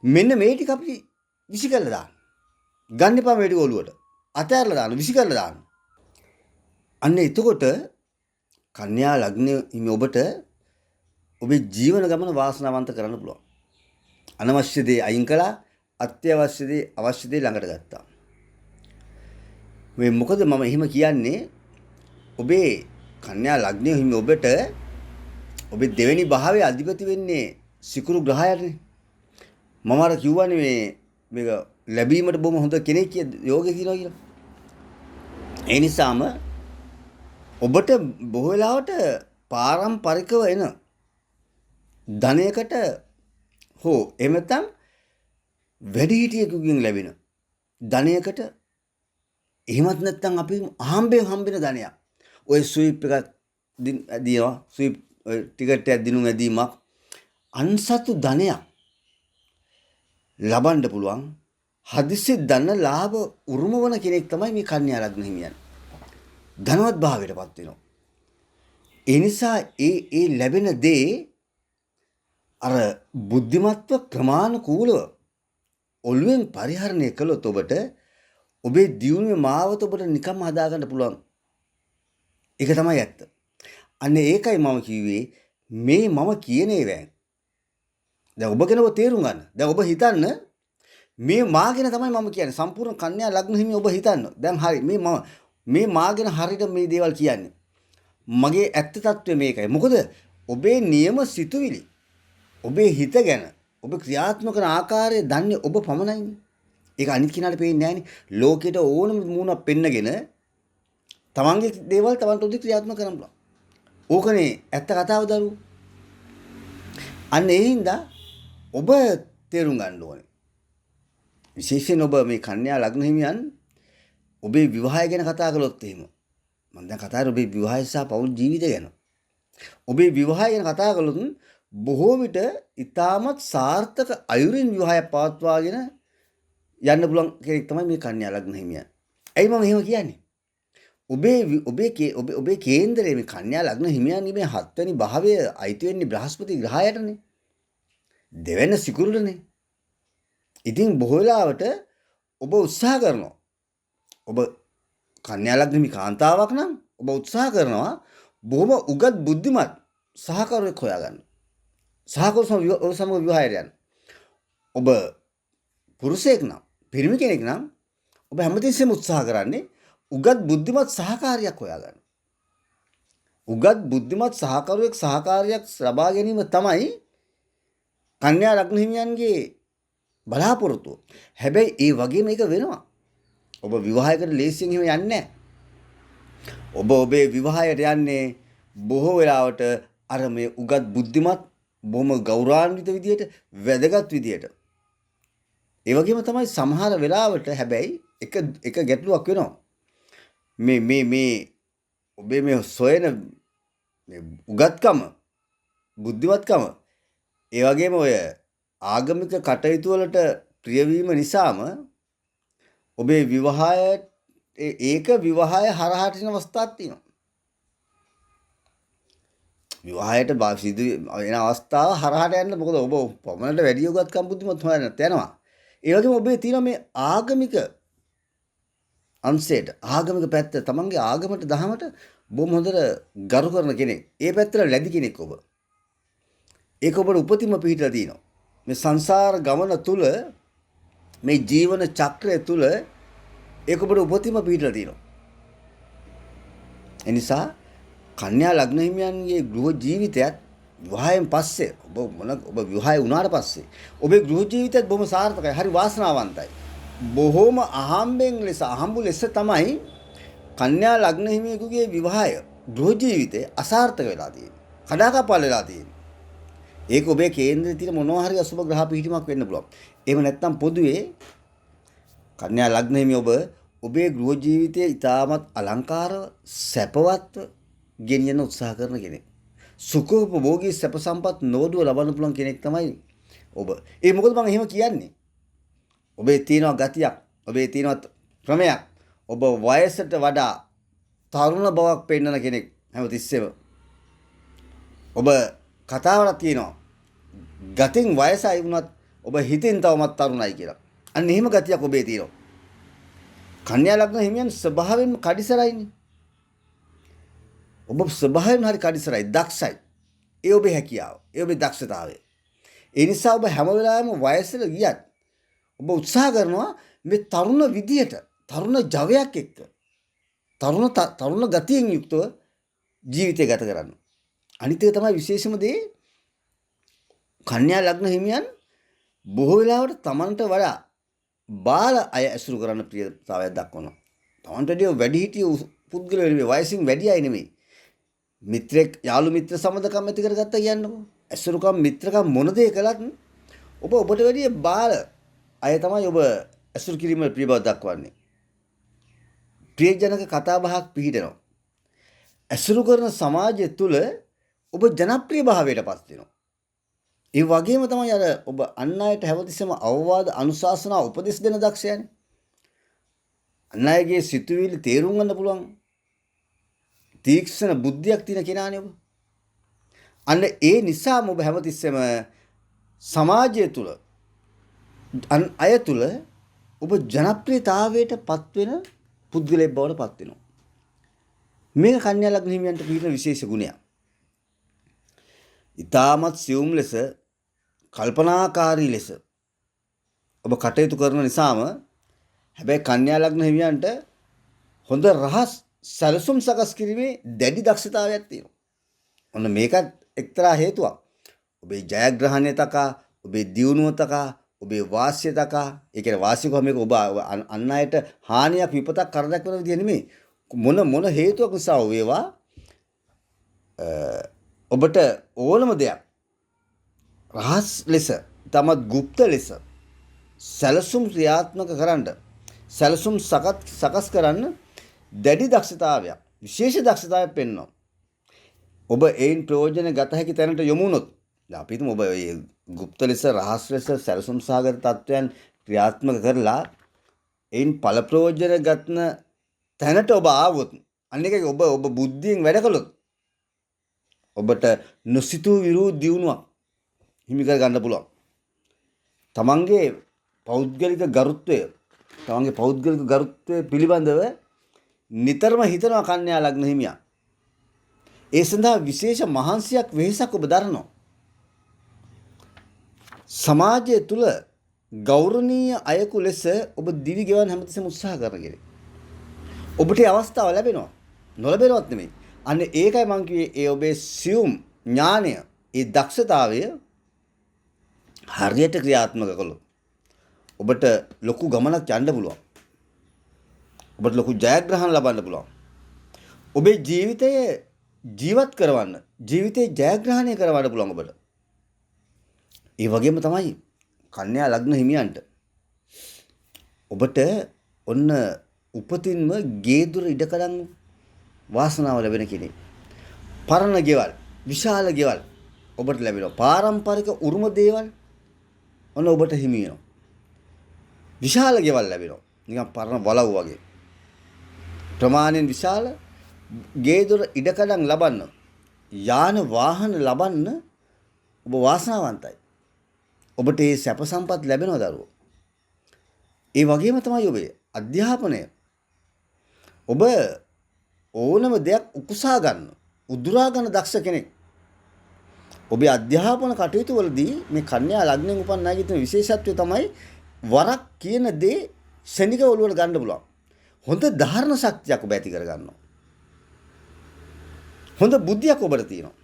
මෙන්න මේ ටික අපි විසි කරලා දාන්න. ගන්න එපා මේ ටික ඔළුවට. අතහැරලා දාන්න, විසි කරලා දාන්න. අන්න එතකොට කන්‍යා ලග්නය හිමි ඔබට ඔබේ ජීවන ගමන වාසනාවන්ත කරන්න පුළුවන්. අනවශ්‍ය දේ අයින් කළා, අත්‍යවශ්‍ය දේ අවශ්‍ය දේ ළඟට ගත්තා. මේ මොකද මම එහෙම කියන්නේ ඔබේ කන්‍යා ලග්නය හිමි ඔබට ඔබේ දෙවෙනි භාවයේ අධිපති වෙන්නේ සිකුරු ග්‍රහයනේ. මම අර කිව්වනේ මේක ලැබීමට බොහොම හොඳ කෙනෙක් යෝගය තියෙනවා කියලා. ඒ නිසාම ඔබට බොහෝ වෙලාවට පාරම්පරිකව එන ධනයකට හෝ එහෙම නැත්නම් වැඩිහිටියෙකුගෙන් ලැබෙන ධනයකට එහෙමත් නැත්නම් අපි අහම්බෙන් හම්බෙන ධනයක්. ඔය ස්විප් එකක් දිනවා, ස්විප් ටිකට් එකක් දිනුම් ඇදීමක් අන්සතු ධනයක් ලබන්න පුළුවන්. හදිසි ධන ලාභ උරුම වන කෙනෙක් තමයි මේ කන්‍යා ලග්න හිමියන්. ධනවත් භාවයටපත් වෙනවා. ඒ නිසා ඒ ලැබෙන දේ අර බුද්ධිමත්ව ක්‍රමානුකූලව ඔළුවෙන් පරිහරණය කළොත් ඔබට ඔබේ දියුණුවේ මාවත ඔබට නිකම්ම හදාගන්න පුළුවන්. ඒක තමයි ඇත්ත. අන්න ඒකයි මම කිව්වේ මේ මම කියන ඒවා. දැන් ඔබ ගැන ඔබ තේරුම් ගන්න. දැන් ඔබ හිතන්න මේ මා ගැන තමයි මම කියන්නේ. සම්පූර්ණ කන්‍යා ලග්න හිමි ඔබ හිතන්න. දැන් හරි මේ මා ගැන හරියට මේ දේවල් කියන්නේ. මගේ ඇත්ත తත්වය මේකයි. මොකද ඔබේ නියම සිතුවිලි ඔබේ හිත ගැන ඔබ ක්‍රියාත්මක කරන ආකාරය දන්නේ ඔබ පමණයිනේ. ඒක අනිත් කෙනාට පේන්නේ නැහනේ. ලෝකෙට ඕනම මූණක් පෙන්නගෙන තමන්ගේ දේවල් තමන්ට උදේ ක්‍රියාත්මක කරන්න පුළුවන්. ඕකනේ ඇත්ත කතාව දරුවෝ. අන්න ඒ හින්දා ඔබ තේරුම් ගන්න ඕනේ. විශේෂයෙන් ඔබ මේ කන්‍යා ලග්න හිමියන් ඔබේ විවාහය ගැන කතා කළොත් එහෙම මම දැන් කතා කරන්නේ ඔබේ විවාහය සහ පෞල් ජීවිතය ගැන. ඔබේ විවාහය ගැන කතා කළොත් බොහෝ විට ඉතාමත් සාර්ථක අයුරින් විවාහය පවත්වාගෙන යන්න පුළුවන් කෙනෙක් තමයි මේ කන්‍යා ලග්න හිමියන්. ඇයි මම එහෙම කියන්නේ? ඔබේ කේන්දරයේ මේ කන්‍යා ලග්න හිමියන්ගේ මේ 7 වෙනි භාවය අයිති වෙන්නේ බ්‍රහස්පති ග්‍රහයටනේ. දෙවෙනි සිකුරුටනේ. ඉතින් බොහෝ වෙලාවට ඔබ උත්සාහ කරනවා. ඔබ කන්‍යා ලග්න හිමි කාන්තාවක් නම් ඔබ උත්සාහ කරනවා බොහොම උගත් බුද්ධිමත් සහකරුවෙක් හොයාගන්න. සහකරු සමග විවාහයට යන්න. ඔබ පුරුෂයෙක් නම් පිරිමි කෙනෙක් නම් ඔබ හැමතිස්සෙම උත්සාහ කරන්නේ උගත් බුද්ධිමත් සහකාරියක් හොයාගන්න. උගත් බුද්ධිමත් සහකාරියක් ලබා ගැනීම තමයි කන්‍යා ලග්න හිමියන්ගේ බලාපොරොත්තුව. හැබැයි ඒ වගේම ඒක වෙනවා. ඔබ විවාහයකට ලේසියෙන් එහෙම යන්නේ නැහැ. ඔබ ඔබේ විවාහයට යන්නේ බොහෝ වෙලාවට අර මේ උගත් බුද්ධිමත් බොහොම ගෞරවාන්විත විදියට වැදගත් විදියට. ඒ වගේම තමයි සමහර වෙලාවට හැබැයි එක ගැටලුවක් වෙනවා. මේ ඔබේ මේ සොයන මේ උගත්කම බුද්ධිමත්කම ඒ වගේම ඔය ආගමික කටයුතු වලට ප්‍රියවීම නිසාම ඔබේ විවාහය හරහාට යන අවස්ථාවක් තියෙනවා. විවාහයට සිදු වෙන අවස්ථාව හරහාට යන්න මොකද ඔබ පමණට වැඩි යොගත්කම් බුද්ධිමත් හොයන්නත් යනවා. ඒ වගේම ඔබේ තියෙන මේ ආගමික අංශයට ආගමික පැත්ත තමන්ගේ ආගමට දහමට බොහොම හොඳට ගරු කරන කෙනෙක්. ඒ පැත්තට ලැබි කෙනෙක් ඔබ. ඒක ඔබට උපතින්ම පිහිටලා තියෙනවා. මේ සංසාර ගමන තුල මේ ජීවන චක්‍රය තුල ඒක ඔබට උපතින්ම පිහිටලා තියෙනවා. ඒ නිසා කන්‍යා ලග්න හිමියන්ගේ ගෘහ ජීවිතයත් විවාහයෙන් පස්සේ ඔබ විවාහය වුණාට පස්සේ ඔබේ ගෘහ ජීවිතයත් බොහොම සාර්ථකයි. හරි වාසනාවන්තයි. බොහොම අහම්බු ලෙස තමයි කන්‍යා ලග්න හිමියෙකුගේ විවාහය ගෘහ ජීවිතේ අසාර්ථක වෙලා තියෙන්නේ. කඩාකප්පල් වෙලා තියෙන්නේ. ඒක ඔබේ කේන්ද්‍රයේ තියෙන මොනවා හරි අසුබ ග්‍රහ පිහිටීමක් වෙන්න පුළුවන්. එහෙම නැත්නම් පොදුවේ කන්‍යා ලග්න හිමි ඔබේ ගෘහ ජීවිතයේ ඉතාමත් අලංකාරව සැපවත්ව ගෙනියන්න උත්සාහ කරන කෙනෙක්. සුඛෝපභෝගී සැප සම්පත් නොදුව ලබන්න පුළුවන් කෙනෙක් තමයි ඔබ. ඒ මොකද මම එහෙම කියන්නේ? ඔබේ තියෙන ගතියක්, ඔබේ තියෙන ක්‍රමයක්, ඔබ වයසට වඩා තරුණ බවක් පෙන්වන කෙනෙක් හැමතිස්සෙම. ඔබ කතාවලක් තියෙනවා. ගතින් වයසයි වුණත් ඔබ හිතින් තවමත් තරුණයි කියලා. අන්න එහෙම ගතියක් ඔබේ තියෙනවා. කන්‍යා ලග්න හිමියන් ස්වභාවයෙන්ම කඩිසරයිනේ. ඔබ ස්වභාවයෙන්ම හරි කඩිසරයි, දක්ෂයි. ඒ ඔබේ හැකියාව, ඒ ඔබේ දක්ෂතාවය. ඒ නිසා ඔබ හැම වෙලාවෙම වයසට ගියත් ඔබ උත්සාහ කරනවා මේ තරුණ විදියට, තරුණ ජවයක් එක්ක, තරුණ ගතියෙන් යුක්තව ජීවිතය ගත කරන්න. අනිත් එක තමයි විශේෂම දේ, කන්‍යා ලග්න හිමියන් බොහෝ වෙලාවට තමන්ට වඩා බාල අය ඇසුරු කරන්න ප්‍රියතාවයක් දක්වනවා. තමන්ට වඩා වැඩිහිටිය පුද්ගලයෝ නෙමෙයි, වයසින් වැඩි අය නෙමෙයි. මිත්‍රෙක්, යාළු මිත්‍ර සම්බන්ධකම් ඇති කරගත්තා කියන්නකෝ. ඇසුරුකම්, මිත්‍රකම් මොන දේ කළත් ඔබට වැඩිය බාල අය තමයි ඔබ ඇසුරු කිරීම ප්‍රිය බව දක්වන්නේ. ප්‍රියජනක කතා බහක් පිහිටනවා. ඇසුරු කරන සමාජය තුළ ඔබ ජනප්‍රිය භාවයට පත් වෙනවා. ඒ වගේම තමයි අර ඔබ අන් අයට හැමතිස්සෙම අවවාද, අනුශාසනා, උපදෙස් දෙන දක්ෂයනේ. අන් අයගේ සිතුවිලි තේරුම් ගන්න පුළුවන් තීක්ෂණ බුද්ධියක් තියෙන කෙනානේ ඔබ. අන්න ඒ නිසාම ඔබ හැමතිස්සෙම සමාජය තුළ, අන් අය තුළ ඔබ ජනප්‍රියතාවයට පත් වෙන පුද්ගලයෙක් බවට පත් වෙනවා. මේක කන්‍යා ලග්න හිමියන්ට පිළිපදින විශේෂ ගුණයක්. ඊටමත් සියුම් ලෙස, කල්පනාකාරී ලෙස ඔබ කටයුතු කරන නිසාම හැබැයි කන්‍යා ලග්න හිමියන්ට හොඳ රහස් සැලසුම් සකස් කිරීමේ දැඩි දක්ෂතාවයක් තියෙනවා. ඔන්න මේකත් එක්තරා හේතුවක්. ඔබේ ජයග්‍රහණය තකා, ඔබේ දියුණුව තකා, ඔබේ වාසිය තකා, ඒ කියන්නේ වාසිය කොහොම මේක ඔබ අන් අයට හානියක්, විපතක්, කරදරයක් වෙන විදිය නෙමෙයි. මොන හේතුවක් නිසා වේවා ඔබට ඕනම දෙයක් රහස් ලෙස, තමත් গুপ্ত ලෙස සැලසුම් ක්‍රියාත්මක කරන්න, සැලසුම් සකස් කරන්න දැඩි දක්ෂතාවයක්, විශේෂ දක්ෂතාවයක් පෙන්වනවා. ඔබ ඒන් ප්‍රයෝජන ගත හැකි තැනට යොමු වුණොත්, අපි හිතමු ඔබ මේ গুপ্ত ලෙස, රහස් ලෙස සැලසුම් සහගත තත්වයන් ක්‍රියාත්මක කරලා ඒන් ඵල ප්‍රයෝජන ගන්න තැනට ඔබ ආවොත්, අනික ඔබ බුද්ධියෙන් වැඩ කළොත් ඔබට නොසිතූ විරූ දියුණුවක් හිමි කර ගන්න පුළුවන්. තමන්ගේ පෞද්ගලික ගරුත්වය පිළිබඳව නිතරම හිතනවා කන්‍යා ලග්න හිමියා. ඒ සඳහා විශේෂ මහන්සියක්, වෙහෙසක් ඔබ දරනවා. සමාජය තුළ ගෞරවනීය අයෙකු ලෙස ඔබ දිවි ගෙවන්න හැමතිස්සෙම උත්සාහ කරගෙන ඔබට අවස්ථාව ලැබෙනවා. නොලැබෙනවත් නෙමෙයි. අන්න ඒකයි මම කිව්වේ, ඒ ඔබේ සියුම් ඥානය, ඒ දක්ෂතාවය හරියට ක්‍රියාත්මක කළොත් ඔබට ලොකු ගමනක් යන්න පුළුවන්. ඔබට ලොකු ජයග්‍රහණ ලබන්න පුළුවන්. ඔබේ ජීවිතය ජීවත් කරවන්න, ජීවිතේ ජයග්‍රහණය කරවන්න පුළුවන් ඔබට. ඒ වගේම තමයි කන්‍යා ලග්න හිමියන්ට ඔබට ඔන්න උපතින්ම ගේදුර ඉඩකඩම් වාසනාව ලැබෙන කෙනෙක්. පරණ ගෙවල්, විශාල ගෙවල් ඔබට ලැබෙනවා. පාරම්පරික උරුම දේවල් ඔන්න ඔබට හිමි වෙනවා. විශාල ගෙවල් ලැබෙනවා. නිකන් පරණ වලව් වගේ. ප්‍රමාණයෙන් විශාල ගේදොර ඉඩකඩම් ලබන්න, යාන වාහන ලබන්න ඔබ වාසනාවන්තයි. ඔබට මේ සැප සම්පත් ලැබෙනවා දරුවෝ. ඒ වගේම තමයි ඔබේ අධ්‍යාපනය. ඔබ ඕනම දෙයක් උකුසා ගන්න, උදුරා ගන්න දක්ෂ කෙනෙක්. ඔබේ අධ්‍යාපන කටයුතු වලදී මේ කන්‍යා ලග්නෙන් උපන් අයගේ තියෙන විශේෂත්වය තමයි වරක් කියන දේ ශනික ඔළුවට ගන්න පුළුවන්. හොඳ ධාරණ ශක්තියක් ඔබ ඇති කර ගන්නවා. හොඳ බුද්ධියක් ඔබට තියෙනවා.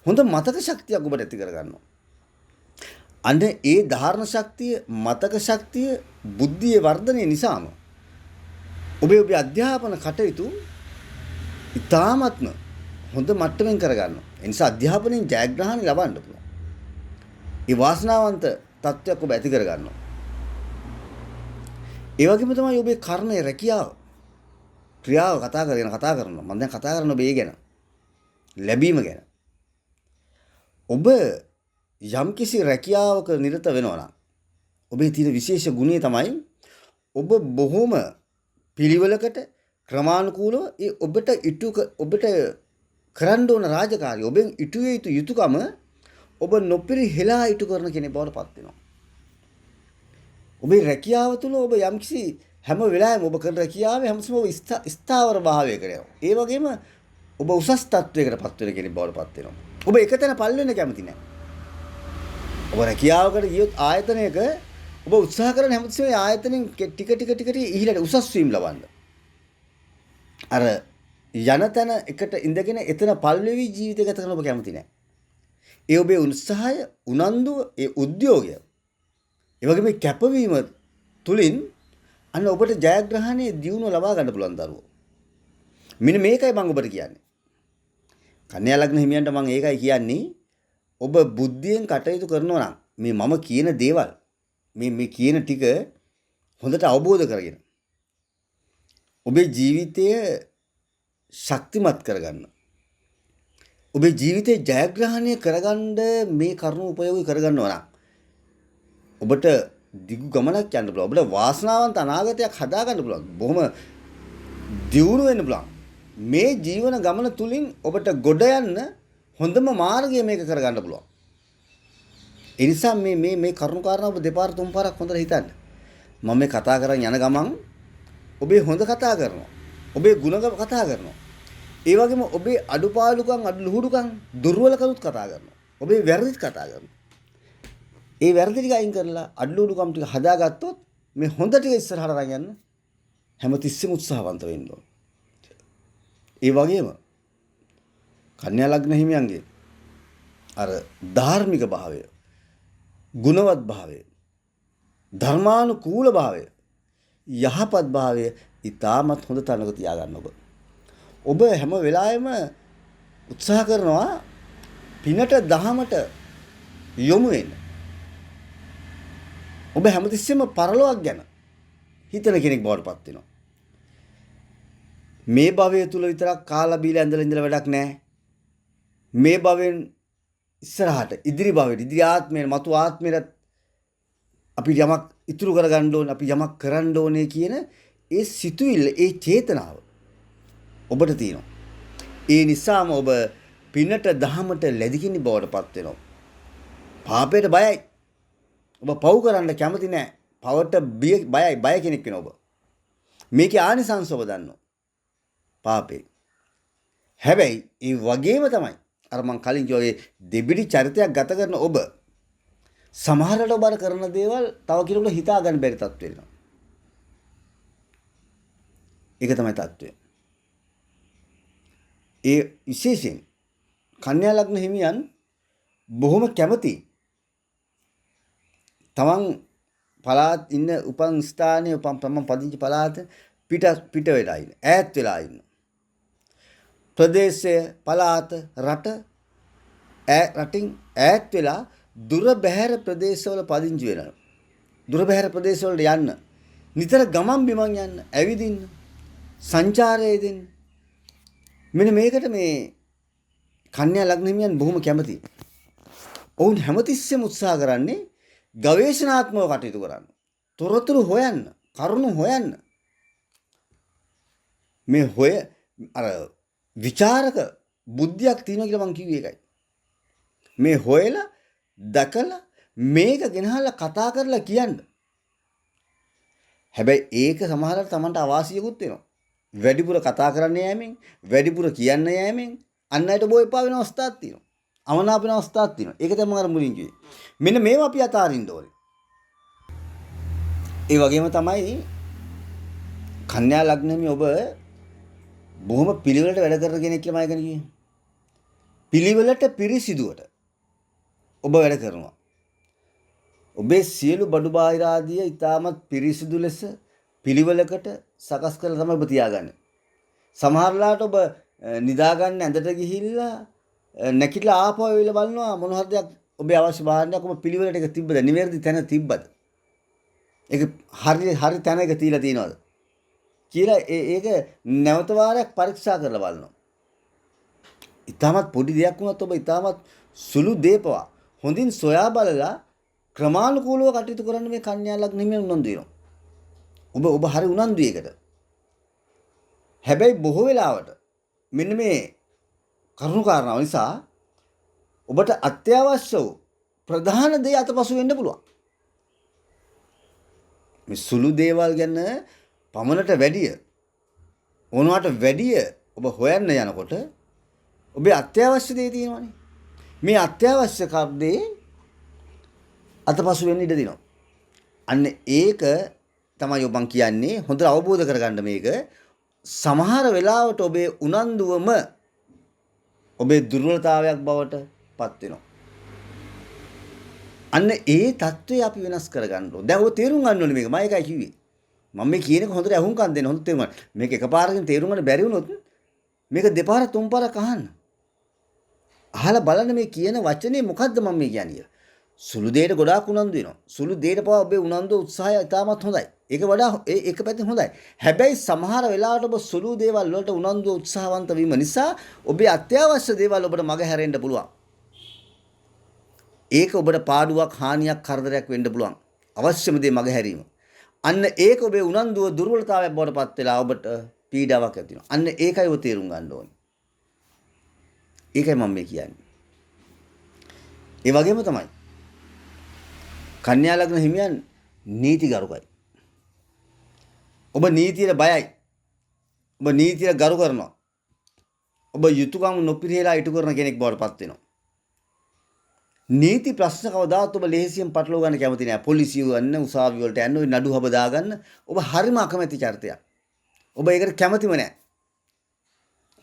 හොඳ මතක ශක්තියක් ඔබට ඇති කර ගන්නවා. අන්න ඒ ධාරණ ශක්තිය, මතක ශක්තිය, බුද්ධියේ වර්ධනය නිසාම ඔබේ අධ්‍යාපන කටයුතු ඉතාමත්ම හොඳ මට්ටමින් කරගන්නවා. ඒ නිසා අධ්‍යාපනයෙන් ජයග්‍රහණ ලබන්න පුළුවන්. ඒ වාසනාවන්ත තත්ත්වයක් ඔබ ඇති කරගන්නවා. ඒ වගේම තමයි ඔබේ කර්මය, රැකියාව, ක්‍රියාව කතා කරනවා. මම දැන් කතා කරන ඔබේ ගැන, ලැබීම ගැන. ඔබ යම්කිසි රැකියාවක නිරත වෙනවා නම් ඔබේ තියෙන විශේෂ ගුණය තමයි ඔබ බොහොම පිළිවෙලකට, ක්‍රමානුකූලව ඒ ඔබට කරන්න ඕන රාජකාරිය, ඔබෙන් ඉටු යුතු යුතුයකම ඔබ නොපිරිහෙලා ඉටු කරන කෙනෙක් බවට පත් වෙනවා. ඔබේ රැකියාව තුළ ඔබ යම්කිසි හැම වෙලාවෙම ඔබ කරන රැකියාවේ හැමතිස්සම ඔබ ස්ථාවර භාවයකට යනවා. ඒ වගේම ඔබ උසස් තත්වයකට පත් වෙන කෙනෙක් බවට පත් වෙනවා. ඔබ එකතැන පල් වෙන්න කැමති නැහැ. ඔබ රැකියාවකට ගියොත් ආයතනයක ඔබ උත්සාහ කරන හැමතිස්සෙම ඒ ආයතනෙන් ටික ඉහළට උසස් වීම ලබන්න. අර යන තැන එකට ඉඳගෙන එතන පල් වෙවි ජීවිතය ගත කරන්න ඔබ කැමති නැහැ. ඒ ඔබේ උත්සාහය, උනන්දුව, ඒ උද්‍යෝගය, ඒ වගේම කැපවීම තුලින් අන්න ඔබට ජයග්‍රහණයේ දියුණුව ලබා ගන්න පුළුවන් දරුවෝ. මෙන්න මේකයි මම ඔබට කියන්නේ. කන්‍යා ලග්න හිමියන්ට මම ඒකයි කියන්නේ. ඔබ බුද්ධියෙන් කටයුතු කරනවා නම් මම කියන දේවල් මේ කියන ටික හොඳට අවබෝධ කරගෙන ඔබේ ජීවිතය ශක්තිමත් කරගන්න. ඔබේ ජීවිතේ ජයග්‍රහණය කරගන්න මේ කරුණු උපයෝගී කරගන්නවා නම් ඔබට දිගු ගමනක් යන්න පුළුවන්. ඔබට වාසනාවන්ත අනාගතයක් හදා ගන්න පුළුවන්. බොහොම දියුණු වෙන්න පුළුවන්. මේ ජීවන ගමන තුලින් ඔබට ගොඩ යන්න හොඳම මාර්ගය මේක කරගන්න පුළුවන්. ඒ නිසා මේ කරුණු කාරණා ඔබ දෙපාර තුන් පාරක් හොඳට හිතන්න. මම මේ කතා කරන් යන ගමන් ඔබේ හොඳ කතා කරනවා. ඔබේ ගුණ කතා කරනවා. ඒ වගේම ඔබේ අඩුපාඩුකම්, අඩලුහුඩුකම්, දුර්වලකම්ත් කතා කරනවා. ඔබේ වැරදිත් කතා කරනවා. ඒ වැරදි ටික අයින් කරලා අඩලුහුඩුකම් ටික හදාගත්තොත් මේ හොඳ ටික ඉස්සරහට අරන් යන්න හැමතිස්සෙම උත්සාහවන්ත වෙන්න ඕන. ඒ වගේම කන්‍යා ලග්න හිමියන්ගේ අර ධාර්මික භාවය, ගුණවත් භාවය, ධර්මානුකූල භාවය, යහපත් භාවය ඊටමත් හොඳ තැනක තියාගන්න ඔබ. ඔබ හැම වෙලාවෙම උත්සාහ කරනවා පිනට දහමට යොමු වෙන්න. ඔබ හැමතිස්සෙම පරලොවක් ගැන හිතන කෙනෙක් බවට පත් වෙනවා. මේ භවය තුල විතරක් කාලා බීලා ඉඳලා වැඩක් නැහැ. මේ භවෙන් ඉස්සරහට ඉදිරි භවෙට, ඉදිරි ආත්මයට, මතු ආත්මයට අපි යමක් ඉතුරු කරගන්න ඕනේ, අපි යමක් කරන්න ඕනේ කියන ඒ සිතුවිල්ල, ඒ චේතනාව ඔබට තියෙනවා. ඒ නිසාම ඔබ පිනට දහමට ලැබිකිනි බවට පත් වෙනවා. පාපයට බයයි. ඔබ පව් කරන්න කැමති නැහැ. පවට බයයි, බය කෙනෙක් වෙනවා ඔබ. මේකේ ආනිසංස ඔබ දන්නවා. පාපේ. හැබැයි ඒ වගේම තමයි අර මං කලින් කිව්වා දෙබිඩි චරිතයක් ගත කරන ඔබ සමහරවිට ඔබ කරන දේවල් තව කෙනෙකුට හිතා ගන්න බැරි තත්ත්වෙ වෙනවා. ඒක තමයි තත්ත්වය. ඒ විශේෂයෙන් කන්‍යා ලග්න හිමියන් බොහොම කැමති තමන් පළාත් ඉන්න උපන් ස්ථානයේ තමන් පදිංචි පළාත පිට වෙලා ඉන්න, ඈත් වෙලා ඉන්න. ප්‍රදේශය, පළාත, රටින් ඈත් වෙලා දුර බැහැර ප්‍රදේශවල පදිංචි වෙනවා. දුර බැහැර ප්‍රදේශවලට යන්න, නිතර ගමන් බිමන් යන්න, ඇවිදින්න, සංචාරය දෙන්න. මෙන්න මේකට මේ කන්‍යා ලග්න හිමියන් බොහොම කැමතියි. ඔවුන් හැමතිස්සෙම උත්සාහ කරන්නේ ගවේෂණාත්මකව කටයුතු කරන්න. තොරතුරු හොයන්න, කරුණු හොයන්න. මේ අර විචාරක බුද්ධියක් තියෙනවා කියලා මං කිව්වේ ඒකයි. මේ හොයලා දැකලා මේක ගෙනහලා කතා කරලා කියන්න. හැබැයි ඒක සමහරවිට Tamanට අවාසියකුත් වෙනවා. වැඩිපුර කතා කරන්න යෑමෙන්, වැඩිපුර කියන්න යෑමෙන් අන් අයට බෝ එපා වෙන අවස්ථාවක් තියෙනවා. අමනාප වෙන අවස්ථාවක් තියෙනවා. ඒක තමයි මම අර මුලින් කිව්වේ. මෙන්න මේව අපි අතාරින්න ඕනේ. ඒ වගේම තමයි කන්‍යා ලග්නෙමි ඔබ බොහොම පිළිවෙලට වැඩ කරන කෙනෙක් කියලා මම කියන්නේ. පිළිවෙලට පිරිසිදුවට ඔබ වැඩ කරනවා. ඔබේ සියලු බඩු බාහිර ආදිය ඊටමත් පිරිසිදු ලෙස පිළිවෙලකට සකස් කරලා තමයි ඔබ තියාගන්නේ. සමහරලාට ඔබ නිදා ගන්න ඇඳට ගිහිල්ලා නැකිట్లా ආපහු එවිල බලනවා මොන හරි දෙයක් ඔබේ අවශ්‍ය භාණ්ඩයක් ඔබ පිළිවෙලට එක තිබ්බද? නිවැරදි තැන තිබ්බද? ඒක හරි තැනක තියලා තියෙනවද? කියලා ඒක නැවත වාරයක් පරීක්ෂා කරලා බලනවා. ඊටමත් පොඩි දෙයක් වුණත් ඔබ ඊටමත් සුළු දේපවා හොඳින් සොයා බලලා ක්‍රමානුකූලව කටයුතු කරන්න මේ කන්‍යා ලග්න හිමියන් උනන්දු වෙනවා. ඔබ හරි උනන්දුයි ඒකට. හැබැයි බොහෝ වෙලාවට මෙන්න මේ කරුණු කාරණාව නිසා ඔබට අත්‍යවශ්‍ය වූ ප්‍රධාන දේ අතපසු වෙන්න පුළුවන්. මේ සුළු දේවල් ගැන පමණට වැඩිය ඕනවට වැඩිය ඔබ හොයන්න යනකොට ඔබේ අත්‍යවශ්‍ය දේ තියෙනවානේ. මේ අත්‍යවශ්‍ය කර්දේ අතපසු වෙන්න ඉඩ දෙනවා. අන්න ඒක තමයි ඔබන් කියන්නේ හොඳට අවබෝධ කරගන්න මේක. සමහර වෙලාවට ඔබේ උනන්දුවම ඔබේ දුර්වලතාවයක් බවට පත් වෙනවා. අන්න ඒ தત્ත්වය අපි වෙනස් කරගන්න ඕනේ. දැන් ඔය තේරුම් ගන්න ඕනේ මේක. මම ඒකයි කිව්වේ. මම මේ කියන එක හොඳට අහුම්කම් දෙන්න හොඳට තේරුම් ගන්න. මේක එකපාරකින් තේරුම් ගන්න බැරි වුණොත් මේක දෙපාර තුන් පාරක් අහන්න. අහලා බලන්න මේ කියන වචනේ මොකද්ද මම මේ කියන්නේ. සුළු දෙයට ගොඩාක් උනන්දු වෙනවා. සුළු දෙයට පවා ඔබේ උනන්දු උත්සාහය ඉතාමත් හොඳයි. ඒක වඩා ඒක පැත්තෙන් හොඳයි. හැබැයි සමහර වෙලාවට ඔබ සුළු දේවල් වලට උනන්දු උත්සාහවන්ත වීම නිසා ඔබේ අත්‍යවශ්‍ය දේවල් ඔබට මග හැරෙන්න පුළුවන්. ඒක ඔබට පාඩුවක්, හානියක්, කරදරයක් වෙන්න පුළුවන්. අවශ්‍යම දේ මග හැරීම. අන්න ඒක ඔබේ උනන්දුව දුර්වලතාවයක් බවට පත් වෙලා ඔබට පීඩාවක් ඇති වෙනවා. අන්න ඒකයි ඔබ තේරුම් ගන්න ඕනේ. ඒකයි මම මේ කියන්නේ. ඒ වගේම තමයි කන්‍යා ලග්න හිමියන් නීතිගරුකයි. ඔබ නීතියට බයයි. ඔබ නීතියට ගරු කරනවා. ඔබ යුතුයකම් නොපිරිහෙලා ඉටු කරන කෙනෙක් බවට පත් වෙනවා. නීති ප්‍රශ්න කවදාවත් ඔබ ලේසියෙන් පටලවා ගන්න කැමති නෑ. පොලිසිය යන්න, උසාවි වලට යන්න, ওই නඩු හබ දාගන්න ඔබ හරිම අකමැති චරිතයක්. ඔබ ඒකට කැමතිම නෑ.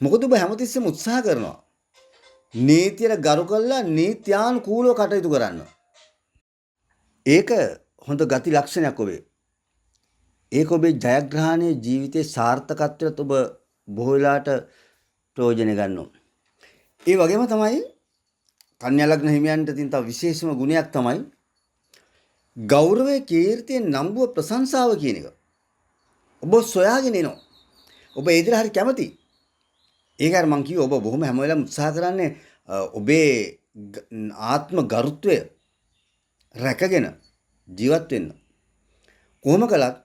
මොකද ඔබ හැමතිස්සෙම උත්සාහ කරනවා. නීතියට ගරු කරලා නීත්‍යානුකූලව කටයුතු කරන්න. ඒක හොඳ ගති ලක්ෂණයක් ඔබේ. ඒක ඔබේ ජයග්‍රහණයේ ජීවිතයේ සාර්ථකත්වයට ඔබ බොහෝ වෙලාවට ප්‍රයෝජන ගන්නවා. ඒ වගේම තමයි කන්‍යා ලග්න හිමියන්ට තියෙන තව විශේෂම ගුණයක් තමයි ගෞරවය, කීර්තිය, නම්බුව, ප්‍රශංසාව කියන එක. ඔබ සොයාගෙන එනවා. ඔබ ඒ විදිහට හරි කැමති. ඒකයි මම කිව්වේ ඔබ බොහොම හැම වෙලාවෙම උත්සාහ කරන්නේ ඔබේ ආත්ම ගරුත්වය රැකගෙන ජීවත් වෙන්න. කොහොම කළත්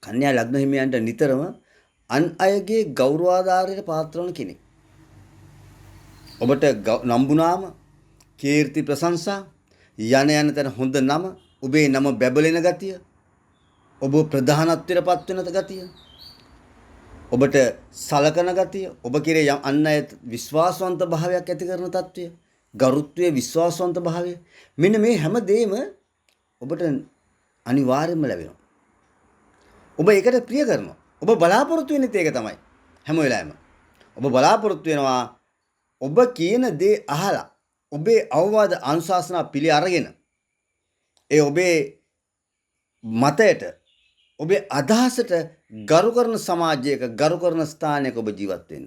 කන්‍යා ලග්න හිමියන්ට නිතරම අන් අයගේ ගෞරවාධාරයට පාත්‍ර වන කෙනෙක්. ඔබට නම්බුනාම, කීර්ති, ප්‍රශංසා, යන යන තැන හොඳ නම, ඔබේ නම බැබලෙන ගතිය, ඔබ ප්‍රධානත්වයට පත් වෙන ගතිය, ඔබට සලකන ගතිය, ඔබ කෙරේ අන් අය විශ්වාසවන්ත භාවයක් ඇති කරන තත්ත්වය, ගරුත්වයේ විශ්වාසවන්ත භාවය, මෙන්න මේ හැම දෙයක්ම ඔබට අනිවාර්යයෙන්ම ලැබෙනවා. ඔබ ඒකට ප්‍රිය කරනවා. ඔබ බලාපොරොත්තු වෙන්නේ ඒක තමයි. හැම වෙලාවෙම ඔබ බලාපොරොත්තු වෙනවා ඔබ කියන දේ අහලා ඔබේ අවවාද අනුශාසනා පිළි අරගෙන ඒ ඔබේ මතයට, ඔබේ අදහසට ගරු කරන සමාජයක, ගරු කරන ස්ථානයක ඔබ ජීවත් වෙන්න.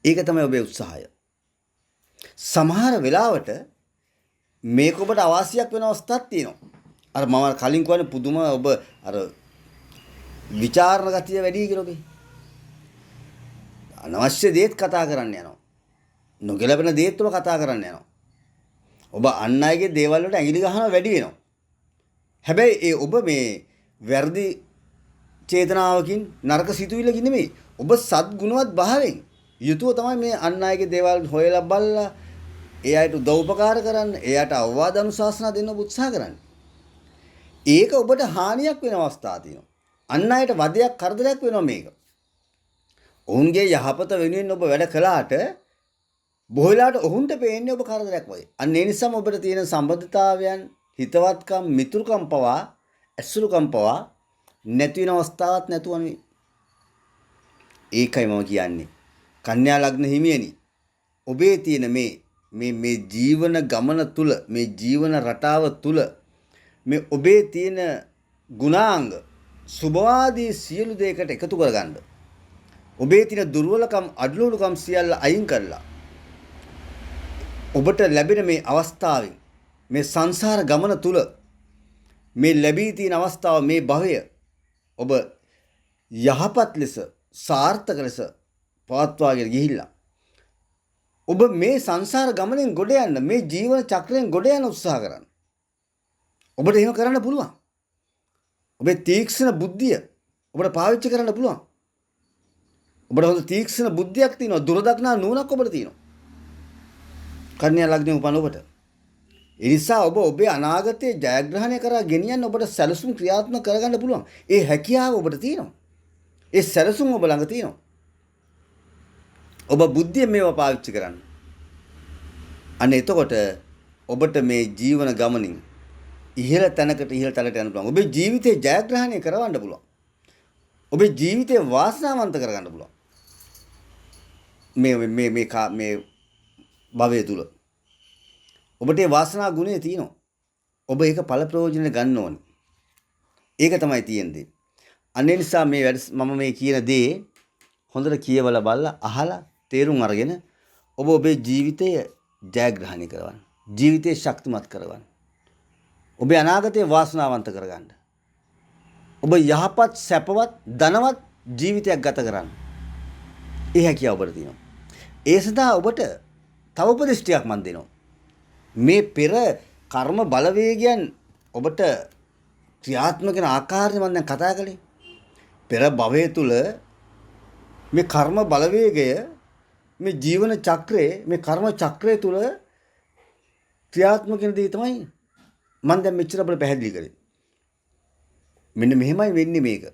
ඒක තමයි ඔබේ උත්සාහය. සමහර වෙලාවට මේක ඔබට අවාසියක් වෙන අවස්ථාවක් තියෙනවා. අර මම කලින් කියන්නේ පුදුම ඔබ අර විචාරණ ගතිය වැඩි කියලා ඔබේ. අනවශ්‍ය දේත් කතා කරන්න යනවා. නොගැලපෙන දේත් ඔබ කතා කරන්න යනවා. ඔබ අන් අයගේ දේවල් වලට ඇඟිලි ගහනවා වැඩි වෙනවා. හැබැයි ඒ ඔබ මේ වැරදි චේතනාවකින්, නරක සිතුවිල්ලකින් නෙමෙයි. ඔබ සත් ගුණවත් භාවයෙන් යුතුව තමයි මේ අන් අයගේ දේවල් හොයලා බලලා ඒ අයට උදව්පකාර කරන්න, එයාට අවවාද අනුශාසනා දෙන්න ඔබ උත්සාහ කරන්නේ. ඒක ඔබට හානියක් වෙන අවස්ථා තියෙනවා. අන් අයට වදයක්, කරදරයක් වෙනවා මේක. ඔවුන්ගේ යහපත වෙනුවෙන් ඔබ වැඩ කළාට බොහෝ වෙලාවට ඔවුන්ට පේන්නේ ඔබ කරදරයක් වගේ. අන්න ඒ නිසාම ඔබට තියෙන සම්බන්ධතාවයන්, හිතවත්කම්, මිතුරුකම් පවා, ඇසුරුකම් පවා නැති වෙන අවස්ථාවක් නැතුව නෙවෙයි. ඒකයි මම කියන්නේ. කන්‍යා ලග්න හිමියනි, ඔබේ තියෙන මේ ජීවන ගමන තුල, මේ ජීවන රටාව තුල මේ ඔබේ තියෙන ගුණාංග, සුභවාදී සියලු දේකට එකතු කරගන්න. ඔබේ තියෙන දුර්වලකම්, අඩලුකම් සියල්ල අයින් කරලා ඔබට ලැබෙන මේ අවස්ථාවෙන්, මේ සංසාර ගමන තුල මේ ලැබී තියෙන අවස්ථාව, මේ භවය ඔබ යහපත් ලෙස, සාර්ථක ලෙස පවත්වාගෙන ගිහිල්ලා ඔබ මේ සංසාර ගමනෙන් ගොඩ යන්න, මේ ජීවන චක්‍රයෙන් ගොඩ යන්න උත්සාහ කරන්න. ඔබට එහෙම කරන්න පුළුවන්. ඔබේ තීක්ෂණ බුද්ධිය ඔබට පාවිච්චි කරන්න පුළුවන්. ඔබට හොඳ තීක්ෂණ බුද්ධියක් තියෙනවා, දුරදක්නා නුවණක් ඔබට තියෙනවා. කන්‍යා ලග්නේ උපන් ඔබට. ඒ නිසා ඔබ ඔබේ අනාගතයේ ජයග්‍රහණය කරා ගෙනියන්න ඔබට සැලසුම් ක්‍රියාත්මක කරගන්න පුළුවන්. ඒ හැකියාව ඔබට තියෙනවා. ඒ සැලසුම් ඔබ ළඟ තියෙනවා. ඔබ බුද්ධිය මේවා පාවිච්චි කරන්න. අන්න එතකොට ඔබට මේ ජීවන ගමනින් ඉහළ තැනකට ඉහළ තලට යන්න පුළුවන්. ඔබේ ජීවිතේ ජයග්‍රහණය කරවන්න පුළුවන්. ඔබේ ජීවිතේ වාසනාවන්ත කරගන්න පුළුවන්. මේ භවය තුල ඔබට ඒ වාසනා ගුණය තියෙනවා. ඔබ ඒක ඵල ප්‍රයෝජන ගන්න ඕනේ. ඒක තමයි තියෙන්නේ. අනේ නිසා මම මේ කියන දේ හොඳට කියවලා බලලා අහලා තේරුම් අරගෙන ඔබ ඔබේ ජීවිතය ජයග්‍රහණය කරවන්න. ජීවිතේ ශක්තිමත් කරවන්න. ඔබේ අනාගතය වාසනාවන්ත කරගන්න. ඔබ යහපත් සැපවත් ධනවත් ජීවිතයක් ගත කරන්න. ඒ හැකියාව ඔබට තියෙනවා. ඒ සඳහා ඔබට තව උපදෙස් ටිකක් මම දෙනවා. මේ පෙර කර්ම බලවේගයන් ඔබට ක්‍රියාත්මක වෙන ආකාරය මම දැන් කතා කළේ. පෙර භවය තුල මේ කර්ම බලවේගය මේ ජීවන චක්‍රයේ මේ කර්ම චක්‍රය තුල ක්‍රියාත්මක වෙන දේ තමයි මම දැන් මෙච්චර අපිට පැහැදිලි කරේ. මෙන්න මෙහෙමයි වෙන්නේ මේක.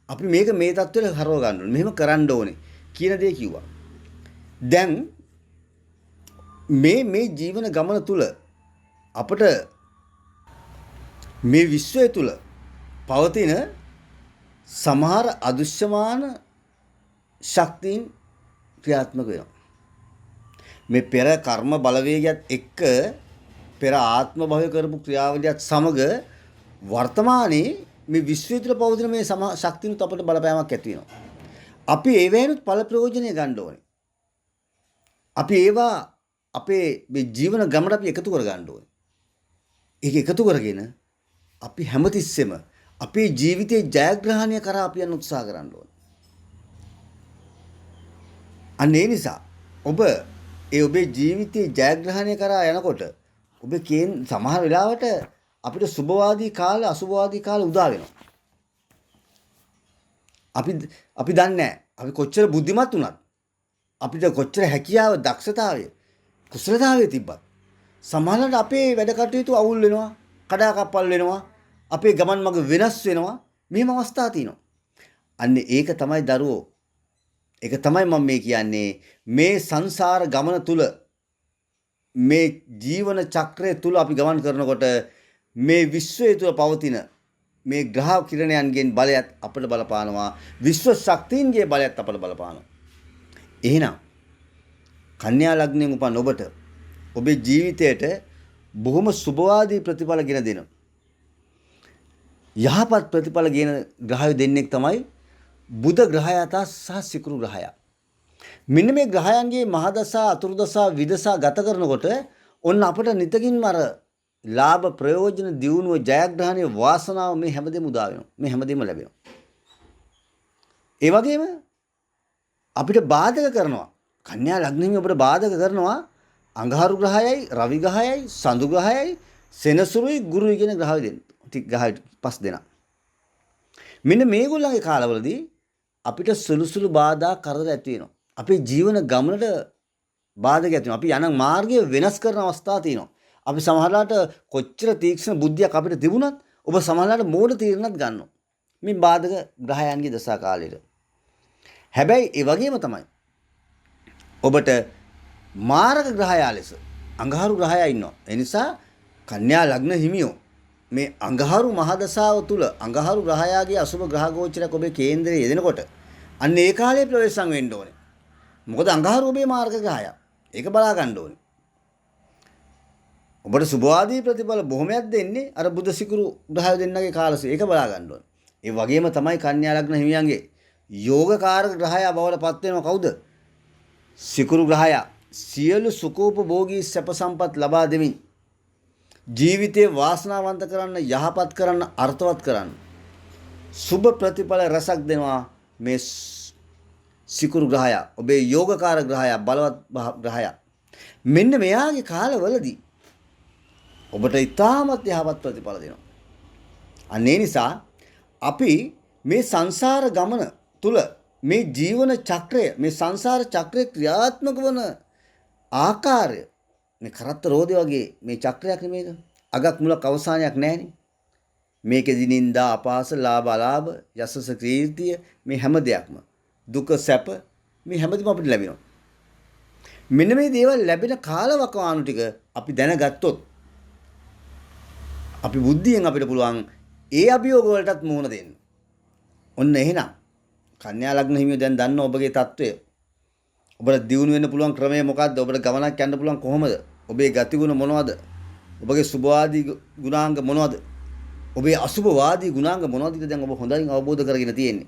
අපි මේක මේ தත්වෙට හරව ගන්න ඕනේ. මෙහෙම කරන්න ඕනේ කියන දේ කිව්වා. දැන් මේ ජීවන ගමන තුල අපට මේ විශ්වය තුල පවතින සමහර අදෘශ්‍යමාන ශක්තියින් ක්‍රියාත්මක වෙනවා. මේ පෙර කර්ම බලවේගයත් එක්ක පෙර ආත්ම භවය කරපු ක්‍රියාවලියත් සමග වර්තමානයේ මේ විශ්වය තුළ පවතින මේ ශක්තියනුත් අපට බලපෑමක් ඇති වෙනවා. අපි ඒවෙනුත් ඵල ප්‍රයෝජනය ගන්න ඕනේ. අපි ඒවා අපේ මේ ජීවන ගමනට අපි එකතු කර ගන්න ඕනේ. ඒක එකතු කරගෙන අපි හැමතිස්සෙම අපේ ජීවිතේ ජයග්‍රහණය කරා අපි යන්න උත්සාහ කරන්න ඕනේ. අන්න ඒ නිසා ඔබ ඔබේ ජීවිතේ ජයග්‍රහණය කරා යනකොට ඔබේ සමහර වෙලාවට අපිට සුභවාදී කාල අසුභවාදී කාල උදා වෙනවා. අපි දන්නේ නැහැ. අපි කොච්චර බුද්ධිමත් වුණත් අපිට කොච්චර හැකියාව, දක්ෂතාවය, කුසලතාවය තිබ්බත් සමහරවිට අපේ වැඩ කටයුතු අවුල් වෙනවා, කඩාකප්පල් වෙනවා, අපේ ගමන් මඟ වෙනස් වෙනවා. මෙහෙම අවස්ථා තියෙනවා. අන්න ඒක තමයි දරුවෝ. ඒක තමයි මම මේ කියන්නේ මේ සංසාර ගමන තුල මේ ජීවන චක්‍රය තුල අපි ගමන් කරනකොට මේ විශ්වය තුල පවතින මේ ග්‍රහ කිරණයන්ගෙන් බලයත් අපට බලපානවා, විශ්ව ශක්තියින්ගේ බලයත් අපට බලපානවා. එහෙනම් කන්‍යා ලග්නයෙන් උපන් ඔබට ඔබේ ජීවිතයට බොහොම සුබවාදී ප්‍රතිඵල ගෙන දෙන යහපත් ප්‍රතිඵල ගෙන ග්‍රහය දෙන්නෙක් තමයි බුධ ග්‍රහයා සහ සිකුරු ග්‍රහයා. මෙන්න මේ ග්‍රහයන්ගේ මහදසා අතුරුදසා විදසා ගත කරනකොට ඔන්න අපට නිතකින්ම අර ලාභ ප්‍රයෝජන දියුණුව ජයග්‍රහණයේ වාසනාව මේ හැමදේම උදා වෙනවා. මේ හැමදේම ලැබෙනවා. ඒ වගේම අපිට බාධක කරනවා. කන්‍යා ලග්නෙම අපිට බාධක කරනවා අඟහරු ග්‍රහයයි, රවි ග්‍රහයයි, සඳු ග්‍රහයයි, සෙනසුරුයි, ගුරුයි කියන ග්‍රහය දෙන්න. ග්‍රහය පස් දෙනා. මෙන්න මේගොල්ලන්ගේ කාලවලදී අපිට සුළු බාධා කරදර ඇති වෙනවා. අපේ ජීවන ගමනට බාධක ඇති වෙනවා. අපි යන මාර්ගය වෙනස් කරන අවස්ථා තියෙනවා. අපි සමහරලාට කොච්චර තීක්ෂණ බුද්ධියක් අපිට තිබුණත් ඔබ සමහරලාට මෝඩ තීරණත් ගන්නවා. මේ බාධක ග්‍රහයන්ගේ දසා කාලේට. හැබැයි ඒ වගේම තමයි ඔබට මාරක ග්‍රහයා ලෙස අඟහරු ග්‍රහයා ඉන්නවා. ඒ නිසා කන්‍යා ලග්න හිමියෝ මේ අඟහරු මහදසාව තුල අඟහරු ග්‍රහයාගේ අසුබ ග්‍රහ ගෝචරයක් ඔබේ කේන්දරයේ යෙදෙනකොට අන්න ඒ කාලේ ප්‍රවේශම් වෙන්න ඕනේ. මොකද අඟහරු ඔබේ මාර්ග ග්‍රහයා. ඒක බලා ගන්න ඕනේ. ඔබට සුභවාදී ප්‍රතිඵල බොහොමයක් දෙන්නේ අර බුධ සිකුරු ග්‍රහය දෙන්නගේ කාලසය. ඒක බලා ගන්න ඕනේ. ඒ වගේම තමයි කන්‍යා ලග්න හිමියන්ගේ යෝගකාරක ග්‍රහයා බවට පත් වෙනවා කවුද? සිකුරු ග්‍රහයා. සියලු සුඛෝපභෝගී සැප සම්පත් ලබා දෙමින් ජීවිතේ වාසනාවන්ත කරන්න, යහපත් කරන්න, අර්ථවත් කරන්න සුභ ප්‍රතිඵල රසක් දෙනවා මේ සිකුරු ග්‍රහයා. ඔබේ යෝගකාර ග්‍රහයා, බලවත් ග්‍රහයා. මෙන්න මෙයාගේ කාලවලදී ඔබට ඉතාමත් යහපත් ප්‍රතිඵල දෙනවා. අන්න ඒ නිසා අපි මේ සංසාර ගමන තුල මේ ජීවන චක්‍රය, මේ සංසාර චක්‍රය ක්‍රියාත්මක වන ආකාරය මේ කරත්ත රෝදේ වගේ මේ චක්‍රයක් නෙමේද? අගක් මුලක් අවසානයක් නැහැනේ. මේකෙදි නිന്ദා අපාස ලාභ අලාභ යසස කීර්තිය මේ හැම දෙයක්ම දුක සැප මේ හැමදේම අපිට ලැබෙනවා. මෙන්න මේ දේවල් ලැබෙන කාලවකවානු ටික අපි දැනගත්තොත් අපි බුද්ධියෙන් අපිට පුළුවන් ඒ අභියෝග වලටත් මුහුණ දෙන්න. ඔන්න එහෙනම් කන්‍යා ලග්න හිමියෝ දැන් දන්න ඔබගේ තත්වය. ඔබට දියුණු වෙන්න පුළුවන් ක්‍රමය මොකද්ද? ඔබට ගමනක් යන්න පුළුවන් කොහොමද? ඔබේ ගතිගුණ මොනවද? ඔබගේ සුභවාදී ගුණාංග මොනවද? ඔබේ අසුභවාදී ගුණාංග මොනවද කියලා දැන් ඔබ හොඳින් අවබෝධ කරගෙන තියෙන්නේ.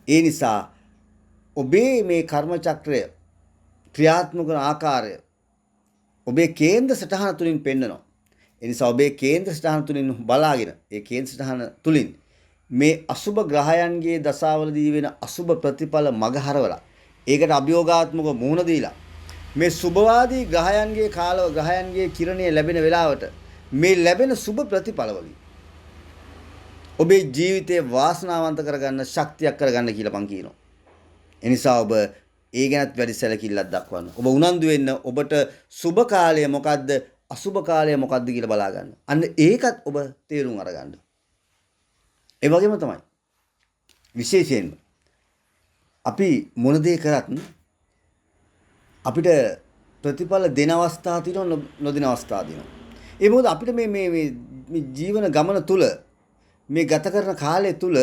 ඒ නිසා ඔබේ මේ කර්ම චක්‍රය ක්‍රියාත්මක වන ආකාරය ඔබේ කේන්ද්‍ර සටහන තුලින් පෙන්වනවා. ඒ නිසා ඔබේ කේන්ද්‍ර සටහන තුලින් බලාගෙන ඒ කේන්ද්‍ර සටහන තුලින් මේ අසුභ ග්‍රහයන්ගේ දසාවලදී වෙන අසුභ ප්‍රතිඵල මගහරවලා ඒකට අභියෝගාත්මක මුහුණ දීලා මේ සුභවාදී ග්‍රහයන්ගේ කාලව ග්‍රහයන්ගේ කිරණය ලැබෙන වෙලාවට මේ ලැබෙන සුභ ප්‍රතිඵලවලින් ඔබේ ජීවිතේ වාසනාවන්ත කරගන්න ශක්තියක් කරගන්න කියලා මං කියනවා. ඒ නිසා ඔබ ඒ ගැනත් වැඩි සැලකිල්ලක් දක්වන්න. ඔබ උනන්දු වෙන්න ඔබට සුභ කාලය මොකද්ද අසුභ කාලය මොකද්ද කියලා බලා ගන්න. අන්න ඒකත් ඔබ තේරුම් අරගන්න. ඒ වගේම තමයි විශේෂයෙන්ම අපි මොන දේ කරත් අපිට ප්‍රතිඵල දෙන අවස්ථා තියෙනවා නොදෙන අවස්ථා තියෙනවා. ඒ මොකද අපිට මේ ජීවන ගමන තුල මේ ගත කරන කාලය තුල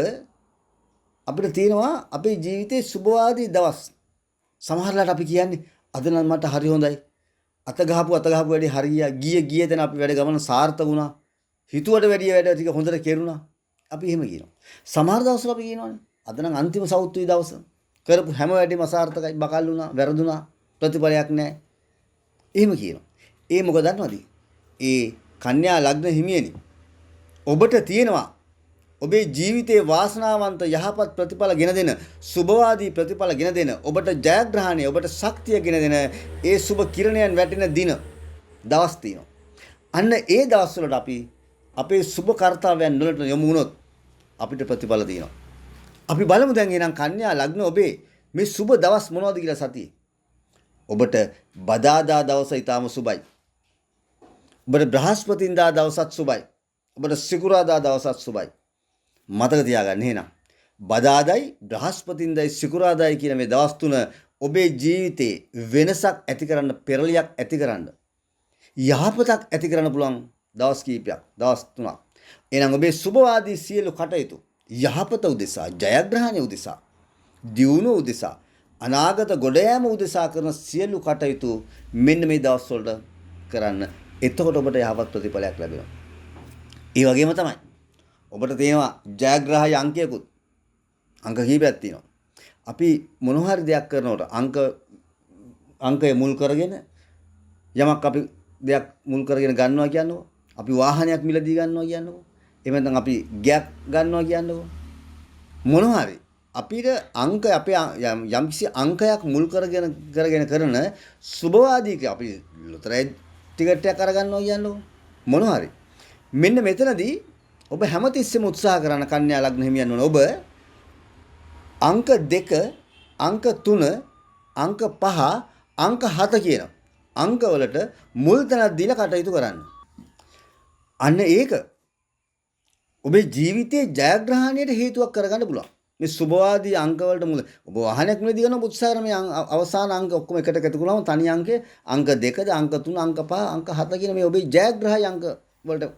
අපිට තියෙනවා අපේ ජීවිතේ සුභවාදී දවස්. සමහරවිට අපි කියන්නේ අද නම් මට හරි හොඳයි. අත ගහපු වැඩි හරිය ගිය තැන අපි වැඩ ගමන සාර්ථක වුණා. හිතුවට වැඩිය වැඩ ටික හොඳට කෙරුණා. අපි එහෙම කියනවා. සමහර දවස්වල අපි කියනවානේ අද නම් අන්තිම සෞත්වී දවස. කරපු හැම වැඩේම අසාර්ථකයි, බකල් වුණා, වැරදුනා, ප්‍රතිඵලයක් නැහැ. එහෙම කියනවා. ඒ මොකද දන්නවද? ඒ කන්‍යා ලග්න හිමියනි ඔබට තියෙනවා ඔබේ ජීවිතයේ වාසනාවන්ත යහපත් ප්‍රතිඵල ගෙන දෙන සුභවාදී ප්‍රතිඵල ගෙන දෙන ඔබට ජයග්‍රහණය ඔබට ශක්තිය ගෙන දෙන ඒ සුභ කිරණයන් වැටෙන දින දවස් තියෙනවා. අන්න ඒ දවස් වලට අපි අපේ සුභ කර්තව්‍යයන් වලට යොමු වුණොත් අපිට ප්‍රතිඵල තියෙනවා. අපි බලමු දැන් එහෙනම් කන්‍යා ලග්න ඔබේ මේ සුභ දවස් මොනවද කියලා සතියේ. ඔබට බදාදා දවස ඊටාම සුභයි. ඔබට බ්‍රහස්පතින්දා දවසත් සුභයි. ඔබට සිකුරාදා දවසත් සුභයි. මතක තියාගන්න එහෙනම් බදාදයි බ්‍රහස්පතින්දයි සිකුරාදායි කියන මේ දවස් තුන ඔබේ ජීවිතේ වෙනසක් ඇති කරන්න පෙරලියක් ඇති කරන්න යහපතක් ඇති කරන්න පුළුවන් දවස් කීපයක් දවස් තුනක්. එහෙනම් ඔබේ සුභවාදී සියලු කටයුතු යහපත උදෙසා ජයග්‍රහණය උදෙසා දියුණුව උදෙසා අනාගත ගොඩ යාම උදෙසා කරන සියලු කටයුතු මෙන්න මේ දවස් වලට කරන්න. එතකොට ඔබට යහපත් ප්‍රතිඵලයක් ලැබෙනවා. ඒ වගේම තමයි ඔබට තියෙනවා ජයග්‍රහය අංකයකුත්. අංක කීපයක් තියෙනවා. අපි මොන හරි දෙයක් කරනකොට අංකය මුල් කරගෙන යමක් අපි දෙයක් මුල් කරගෙන ගන්නවා කියන්නකො. අපි වාහනයක් මිලදී ගන්නවා කියන්නකො. එහෙම නැත්නම් අපි ගයක් ගන්නවා කියන්නකො. මොන හරි අපිට අංක අපේ යම්කිසි අංකයක් මුල් කරගෙන කරන සුභවාදී අපි ලොතරැයි ටිකට් එකක් අරගන්නවා කියන්නකො. මොන හරි මෙන්න මෙතනදී ඔබ හැමතිස්සෙම උත්සාහ කරන කන්‍යා ලග්න හිමියන් වන ඔබ අංක 2 අංක 3 අංක 5 අංක 7 කියන අංක වලට මුල් තැනක් දීලා කටයුතු කරන්න. අන්න ඒක ඔබේ ජීවිතයේ ජයග්‍රහණයට හේතුවක් කරගන්න පුළුවන්. මේ සුභවාදී අංක වලට මුල ඔබ වාහනයක් මිලදී ගන්න උත්සාහ කරන මේ අවසාන අංක ඔක්කොම එකට එකතු කරාම තනි අංකේ අංක 2ද අංක 3 අංක 5 අංක 7 කියන මේ ඔබේ ජයග්‍රහය අංක වලට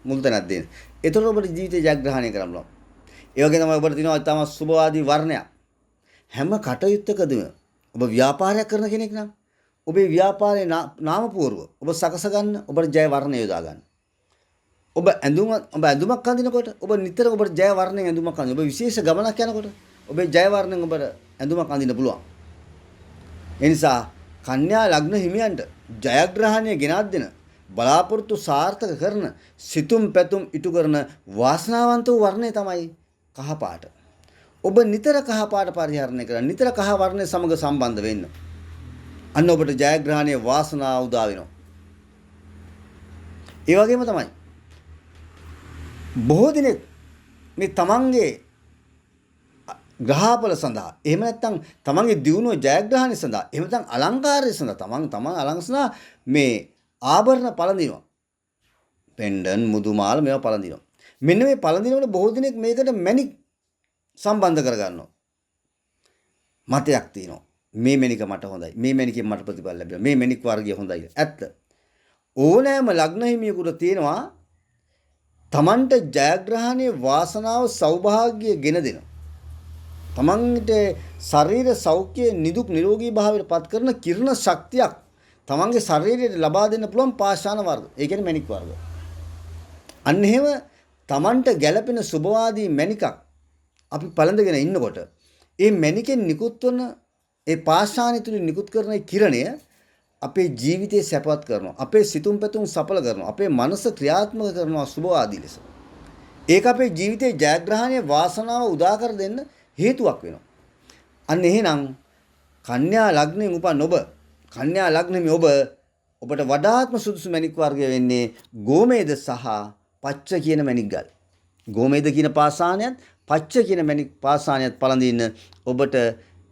මුල් තැනක් දෙන්න. ඒතකොට ඔබට ජීවිතේ ජයග්‍රහණය කරන්න පුළුවන්. ඒ වගේ තමයි ඔබට තියෙනවා තම සුභවාදී වර්ණයක්. හැම කටයුත්තකදීම ඔබ ව්‍යාපාරයක් කරන කෙනෙක් නම් ඔබේ ව්‍යාපාරයේ නාමපුවරුව ඔබ සකස ගන්න ඔබට ජය වර්ණය යොදා ගන්න. ඔබ ඇඳුමක් අඳිනකොට ඔබ නිතර ඔබට ජය වර්ණයෙන් ඇඳුමක් අඳින්න. ඔබ විශේෂ ගමනක් යනකොට ඔබේ ජය වර්ණයෙන් ඔබට ඇඳුමක් අඳින්න පුළුවන්. ඒ නිසා කන්‍යා ලග්න හිමියන්ට ජයග්‍රහණය ගෙනත් දෙන බලාපොරොත්තු සාර්ථක කරන සිතුම් පැතුම් ඉටු කරන වාසනාවන්ත වූ වර්ණය තමයි කහ පාට. ඔබ නිතර කහ පාට පරිහරණය කරන්න. නිතර කහ වර්ණය සමග සම්බන්ධ වෙන්න. අන්න ඔබට ජයග්‍රහණයේ වාසනාව උදා වෙනවා. ඒ වගේම තමයි බොහෝ දිනෙක මේ තමන්ගේ ග්‍රහඵල සඳහා එහෙම නැත්නම් තමන්ගේ දියුණුව ජයග්‍රහණය සඳහා එහෙම නැත්නම් අලංකාරය සඳහා තමන් අලංකරන මේ ආභරණ පළඳිනවා. පෙන්ඩන් මුදුමාල මේවා පළඳිනවා. මෙන්න මේ පළඳිනකොට බොහෝ දිනෙක මේකට මැණික් සම්බන්ධ කරගන්නවා. මතයක් තියෙනවා. මේ මැනික මට හොඳයි. මේ මැනිකෙන් මට ප්‍රතිඵල ලැබෙනවා. මේ මැනික් වර්ගය හොඳයි. ඇත්ත. ඕනෑම ලග්න හිමියෙකුට තියෙනවා තමන්ට ජයග්‍රහණයේ වාසනාව සෞභාග්‍ය ගෙන දෙනවා. තමන්ට ශරීර සෞඛ්‍ය නිදුක් නිරෝගී භාවයට පත් කරන කිරණ ශක්තියක් තමන්ගේ ශරීරයට ලබා දෙන්න පුළුවන් පාෂාණ වර්ග. ඒ කියන්නේ මැණික් වර්ග. අන්න එහෙම තමන්ට ගැළපෙන සුභවාදී මැණිකක් අපි පළඳගෙන ඉන්නකොට ඒ මැණිකෙන් නිකුත් වන ඒ පාෂාණය තුලින් නිකුත් කරන කිරණය අපේ ජීවිතේ සැපවත් කරනවා. අපේ සිතුම් පැතුම් සඵල කරනවා. අපේ මනස ක්‍රියාත්මක කරනවා සුභවාදී ලෙස. ඒක අපේ ජීවිතේ ජයග්‍රහණයේ වාසනාව උදා කර දෙන්න හේතුවක් වෙනවා. අන්න එහෙනම් කන්‍යා ලග්නෙන් උපන් කන්‍යා ලග්නෙමි ඔබට වඩාත්ම සුදුසු මැණික් වර්ගය වෙන්නේ ගෝමේද සහ පච්ච කියන මැණික් ගල්. ගෝමේද කියන පාෂාණයත් පච්ච කියන මැණික් පාෂාණයත් පළඳින්න ඔබට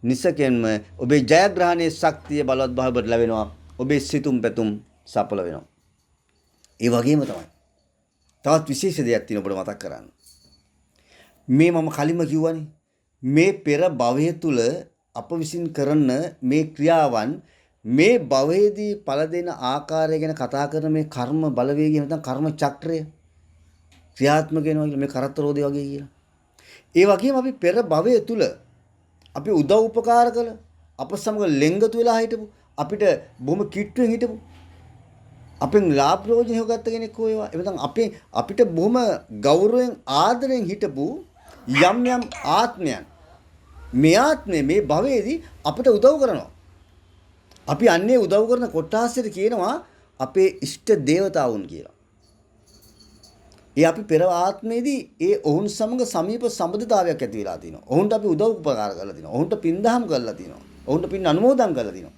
නිසකෙන්ම ඔබේ ජයග්‍රහණයේ ශක්තිය බලවත් භාවයට ලැබෙනවා. ඔබේ සිතුම් පැතුම් සඵල වෙනවා. ඒ වගේම තමයි තවත් විශේෂ දෙයක් තියෙනවා ඔබට මතක් කරන්න. මේ මම කලින්ම කිව්වනේ මේ පෙර භවය තුල අප විසින් කරන මේ ක්‍රියාවන් මේ භවයේදී ඵල දෙන ආකාරය ගැන කතා කරන මේ කර්ම බලවේගය නැත්නම් කර්ම චක්‍රය ක්‍රියාත්මක වෙනවා කියලා මේ කරත්තරෝදේ වගේ කියලා. ඒ වගේම අපි පෙර භවය තුල අපි උදව් උපකාර කළ අප සමග ලෙන්ගතු වෙලා හිටපු අපිට බොහොම කිට්ටුවෙන් හිටපු අපෙන් ලාභ ප්‍රයෝජන හොගත්ත කෙනෙක් හොයවා එතන අපිට බොහොම ගෞරවයෙන් ආදරයෙන් හිටපු යම් යම් ආත්මයන් මේ ආත්මේ මේ භවයේදී අපිට උදව් කරනවා. අපි අන්නේ උදව් කරන කොට්ටාසෙට කියනවා අපේ ඉෂ්ට දේවතාවුන් කියලා. ඒ අපි පෙර ආත්මේදී ඒ ඔවුන් සමග සමීප සම්බන්ධතාවයක් ඇති වෙලා තිනවා. ඔවුන්ට අපි උදව් උපකාර කරලා තිනවා. ඔවුන්ට පින්දහම් කරලා තිනවා. ඔවුන්ට පින් අනුමෝදන් කරලා තිනවා.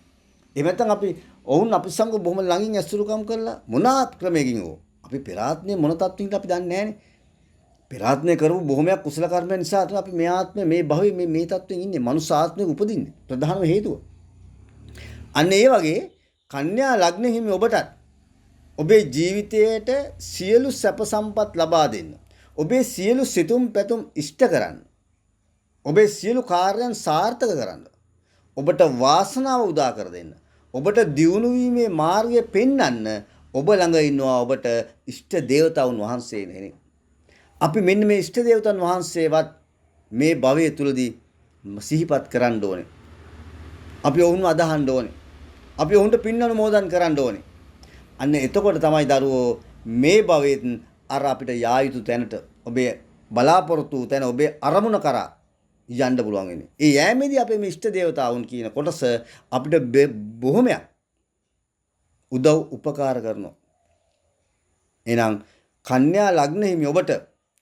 එහෙම නැත්නම් අපි ඔවුන් අපි සමග බොහොම ළඟින් ඇසුරුකම් කරලා මොනාත් ක්‍රමයකින් අපි පෙර ආත්මේ මොන තත්ත්වයකට අපි දන්නේ නැහැනේ. පෙර ආත්මේ කරපු බොහොමයක් කුසල කර්මයන් නිසා තමයි අපි මේ ආත්මේ මේ භවයේ මේ තත්ත්වෙන් ඉන්නේ. මනුස්ස ආත්මයක උපදින්නේ. ප්‍රධානම හේතුව. අන්න ඒ වගේ කන්‍යා ලග්න හිමි ඔබටත් ඔබේ ජීවිතයට සියලු සැප සම්පත් ලබා දෙන්න. ඔබේ සියලු සිතුම් පැතුම් ඉෂ්ට කරන්න. ඔබේ සියලු කාර්යයන් සාර්ථක කරන්න. ඔබට වාසනාව උදා කර දෙන්න. ඔබට දියුණු වීමේ මාර්ගය පෙන්වන්න ඔබ ළඟ ඉන්නවා ඔබට ඉෂ්ට දේවතාවුන් වහන්සේ නෙනේ. අපි මෙන්න මේ ඉෂ්ට දේවතාවුන් වහන්සේවත් මේ භවයේ තුලදී සිහිපත් කරන්න ඕනේ. අපි ඔවුන්ව අදහන්න ඕනේ. අපි ඔවුන්ට පින් අනුමෝදන් කරන්න ඕනේ. අන්න එතකොට තමයි දරුවෝ මේ භවයෙන් අර අපිට යා යුතු තැනට ඔබේ බලාපොරොත්තු තැන ඔබේ අරමුණ කරා යන්න පුළුවන් වෙන්නේ. ඒ යෑමේදී අපේ මේ ඉෂ්ට දේවතාවුන් කියන කොටස අපිට බොහොමයක් උදව් උපකාර කරනවා. එහෙනම් කන්‍යා ලග්න හිමි ඔබට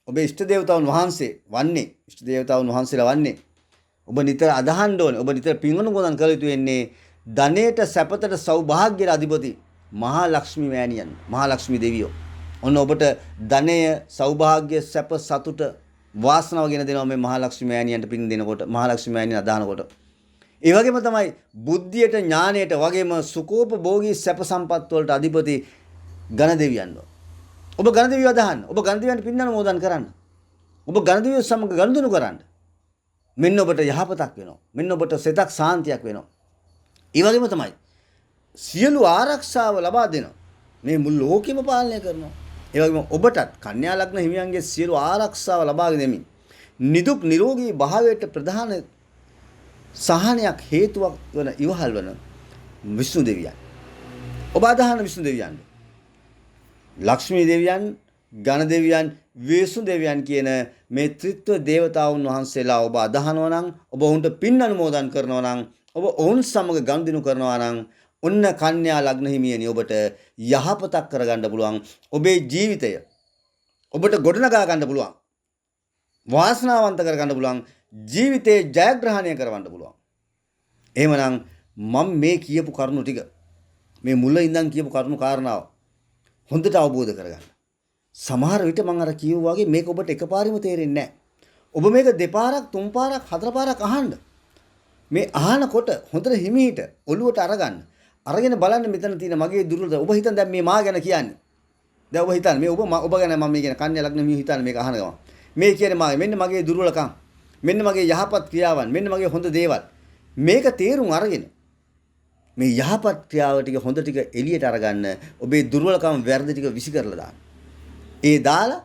ඔබේ ඉෂ්ට දේවතාවුන් වහන්සේ වන්නේ ඉෂ්ට දේවතාවුන් වහන්සේලා වන්නේ ඔබ නිතර අදහන්න ඕනේ. ඔබ නිතර පින් අනුමෝදන් කළ යුතු වෙන්නේ ධනේට සැපතට සෞභාග්‍යයට අධිපති මහා ලක්ෂ්මී මෑණියන් මහා ලක්ෂ්මී දෙවියෝ. ඔන්න ඔබට ධනය සෞභාග්‍ය සැප සතුට වාසනාව ගෙන දෙනවා මේ මහා ලක්ෂ්මී මෑණියන්ට පින් දෙනකොට මහා ලක්ෂ්මී මෑණියන් අදහනකොට. ඒ වගේම තමයි බුද්ධියට ඥානයට වගේම සුඛෝපභෝගී සැප සම්පත් වලට අධිපති ගණ දෙවියන්ව. ඔබ ගණ දෙවියව අදහන්න. ඔබ ගණ දෙවියන්ට පින් අනුමෝදන් කරන්න. ඔබ ගණ දෙවියෝ සමග ගනුදෙනු කරන්න. මෙන්න ඔබට යහපතක් වෙනවා. මෙන්න ඔබට සිතක් සාන්තියක් වෙනවා. ඒ වගේම තමයි සියලු ආරක්ෂාව ලබා දෙනවා. මේ මුළු ලෝකෙම පාලනය කරනවා. ඒ වගේම ඔබටත් කන්‍යා ලග්න හිමියන්ගේ සියලු ආරක්ෂාව ලබාගෙන දෙමින් නිදුක් නිරෝගී භාවයට ප්‍රධාන සහනයක් හේතුවක් වන ඉවහල් වන විෂ්ණු දෙවියන්. ඔබ අදහන විෂ්ණු දෙවියන්. ලක්ෂ්මී දෙවියන්, ගණ දෙවියන්, විෂ්ණු දෙවියන් කියන මේ ත්‍රිත්ව දේවතාවුන් වහන්සේලා ඔබ අදහනවා නම් ඔබ ඔවුන්ට පින් අනුමෝදන් කරනවා නම් ඔබ ඔවුන් සමග ගනුදෙනු කරනවා නම් ඔන්න කන්‍යා ලග්න හිමියනි ඔබට යහපතක් කරගන්න පුළුවන්. ඔබේ ජීවිතය ඔබට ගොඩනගා ගන්න පුළුවන්. වාසනාවන්ත කරගන්න පුළුවන්. ජීවිතේ ජයග්‍රහණය කරවන්න පුළුවන්. එහෙමනම් මම මේ කියපු කරුණු ටික මේ මුල ඉඳන් කියපු කරුණු කාරණාව හොඳට අවබෝධ කරගන්න. සමහර විට මම අර කියුවා වගේ මේක ඔබට එකපාරෙම තේරෙන්නේ නැහැ. ඔබ මේක දෙපාරක්, තුන් පාරක්, හතර පාරක් අහන්න. මේ අහනකොට හොඳට හිමීට ඔළුවට අරගන්න. අරගෙන බලන්න මෙතන තියෙන මගේ දුර්වලතා. ඔබ හිතන දැන් මේ මා ගැන කියන්නේ. දැන් ඔබ හිතන්නේ මේ ඔබ ගැන මම මේ කියන කන්‍යා ලග්න මිය හිතන්නේ මේක අහන ගමන්. මේ කියන්නේ මෙන්න මගේ දුර්වලකම්. මෙන්න මගේ යහපත් ක්‍රියාවන්. මෙන්න මගේ හොඳ දේවල්. මේක තේරුම් අරගෙන මේ යහපත් ක්‍රියාව ටික හොඳ ටික එළියට අරගන්න ඔබේ දුර්වලකම් වැරදි ටික විසි කරලා දාන්න. ඒ දාලා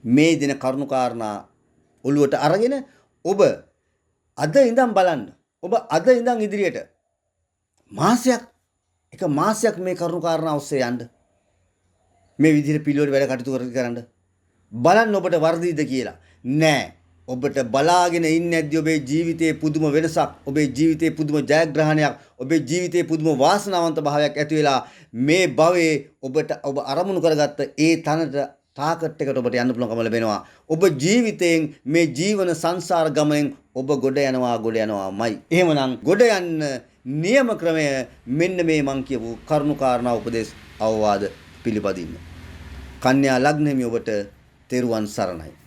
මේ දින කරුණාකාරණා ඔළුවට අරගෙන ඔබ අද ඉඳන් බලන්න. ඔබ අද ඉඳන් ඉදිරියට එක මාසයක් මේ කරුණාකාරණා ඔස්සේ යන්න. මේ විදිහට පිළිවෙල වැඩ කටයුතු කරන්න. බලන්න ඔබට වර්ධිද කියලා. නෑ. ඔබට බලාගෙන ඉන්නේ නැද්දි ඔබේ ජීවිතයේ පුදුම වෙනසක්, ඔබේ ජීවිතයේ පුදුම ජයග්‍රහණයක්, ඔබේ ජීවිතයේ පුදුම වාසනාවන්ත භාවයක් ඇති වෙලා මේ භවයේ ඔබ අරමුණු කරගත්ත ඒ තනට ටාගට් එකට ඔබට යන්න පුළුවන්කම ලැබෙනවා. ඔබ ජීවිතයෙන් මේ ජීවන සංසාර ගමනෙන් ඔබ ගොඩ යනවාමයි. එහෙමනම් ගොඩ යන්න නියම ක්‍රමය මෙන්න මේ මං කියපු කරුණාකාරණා උපදේශ අවවාද පිළිපදින්න. කන්‍යා ලග්නෙමි ඔබට තෙරුවන් සරණයි.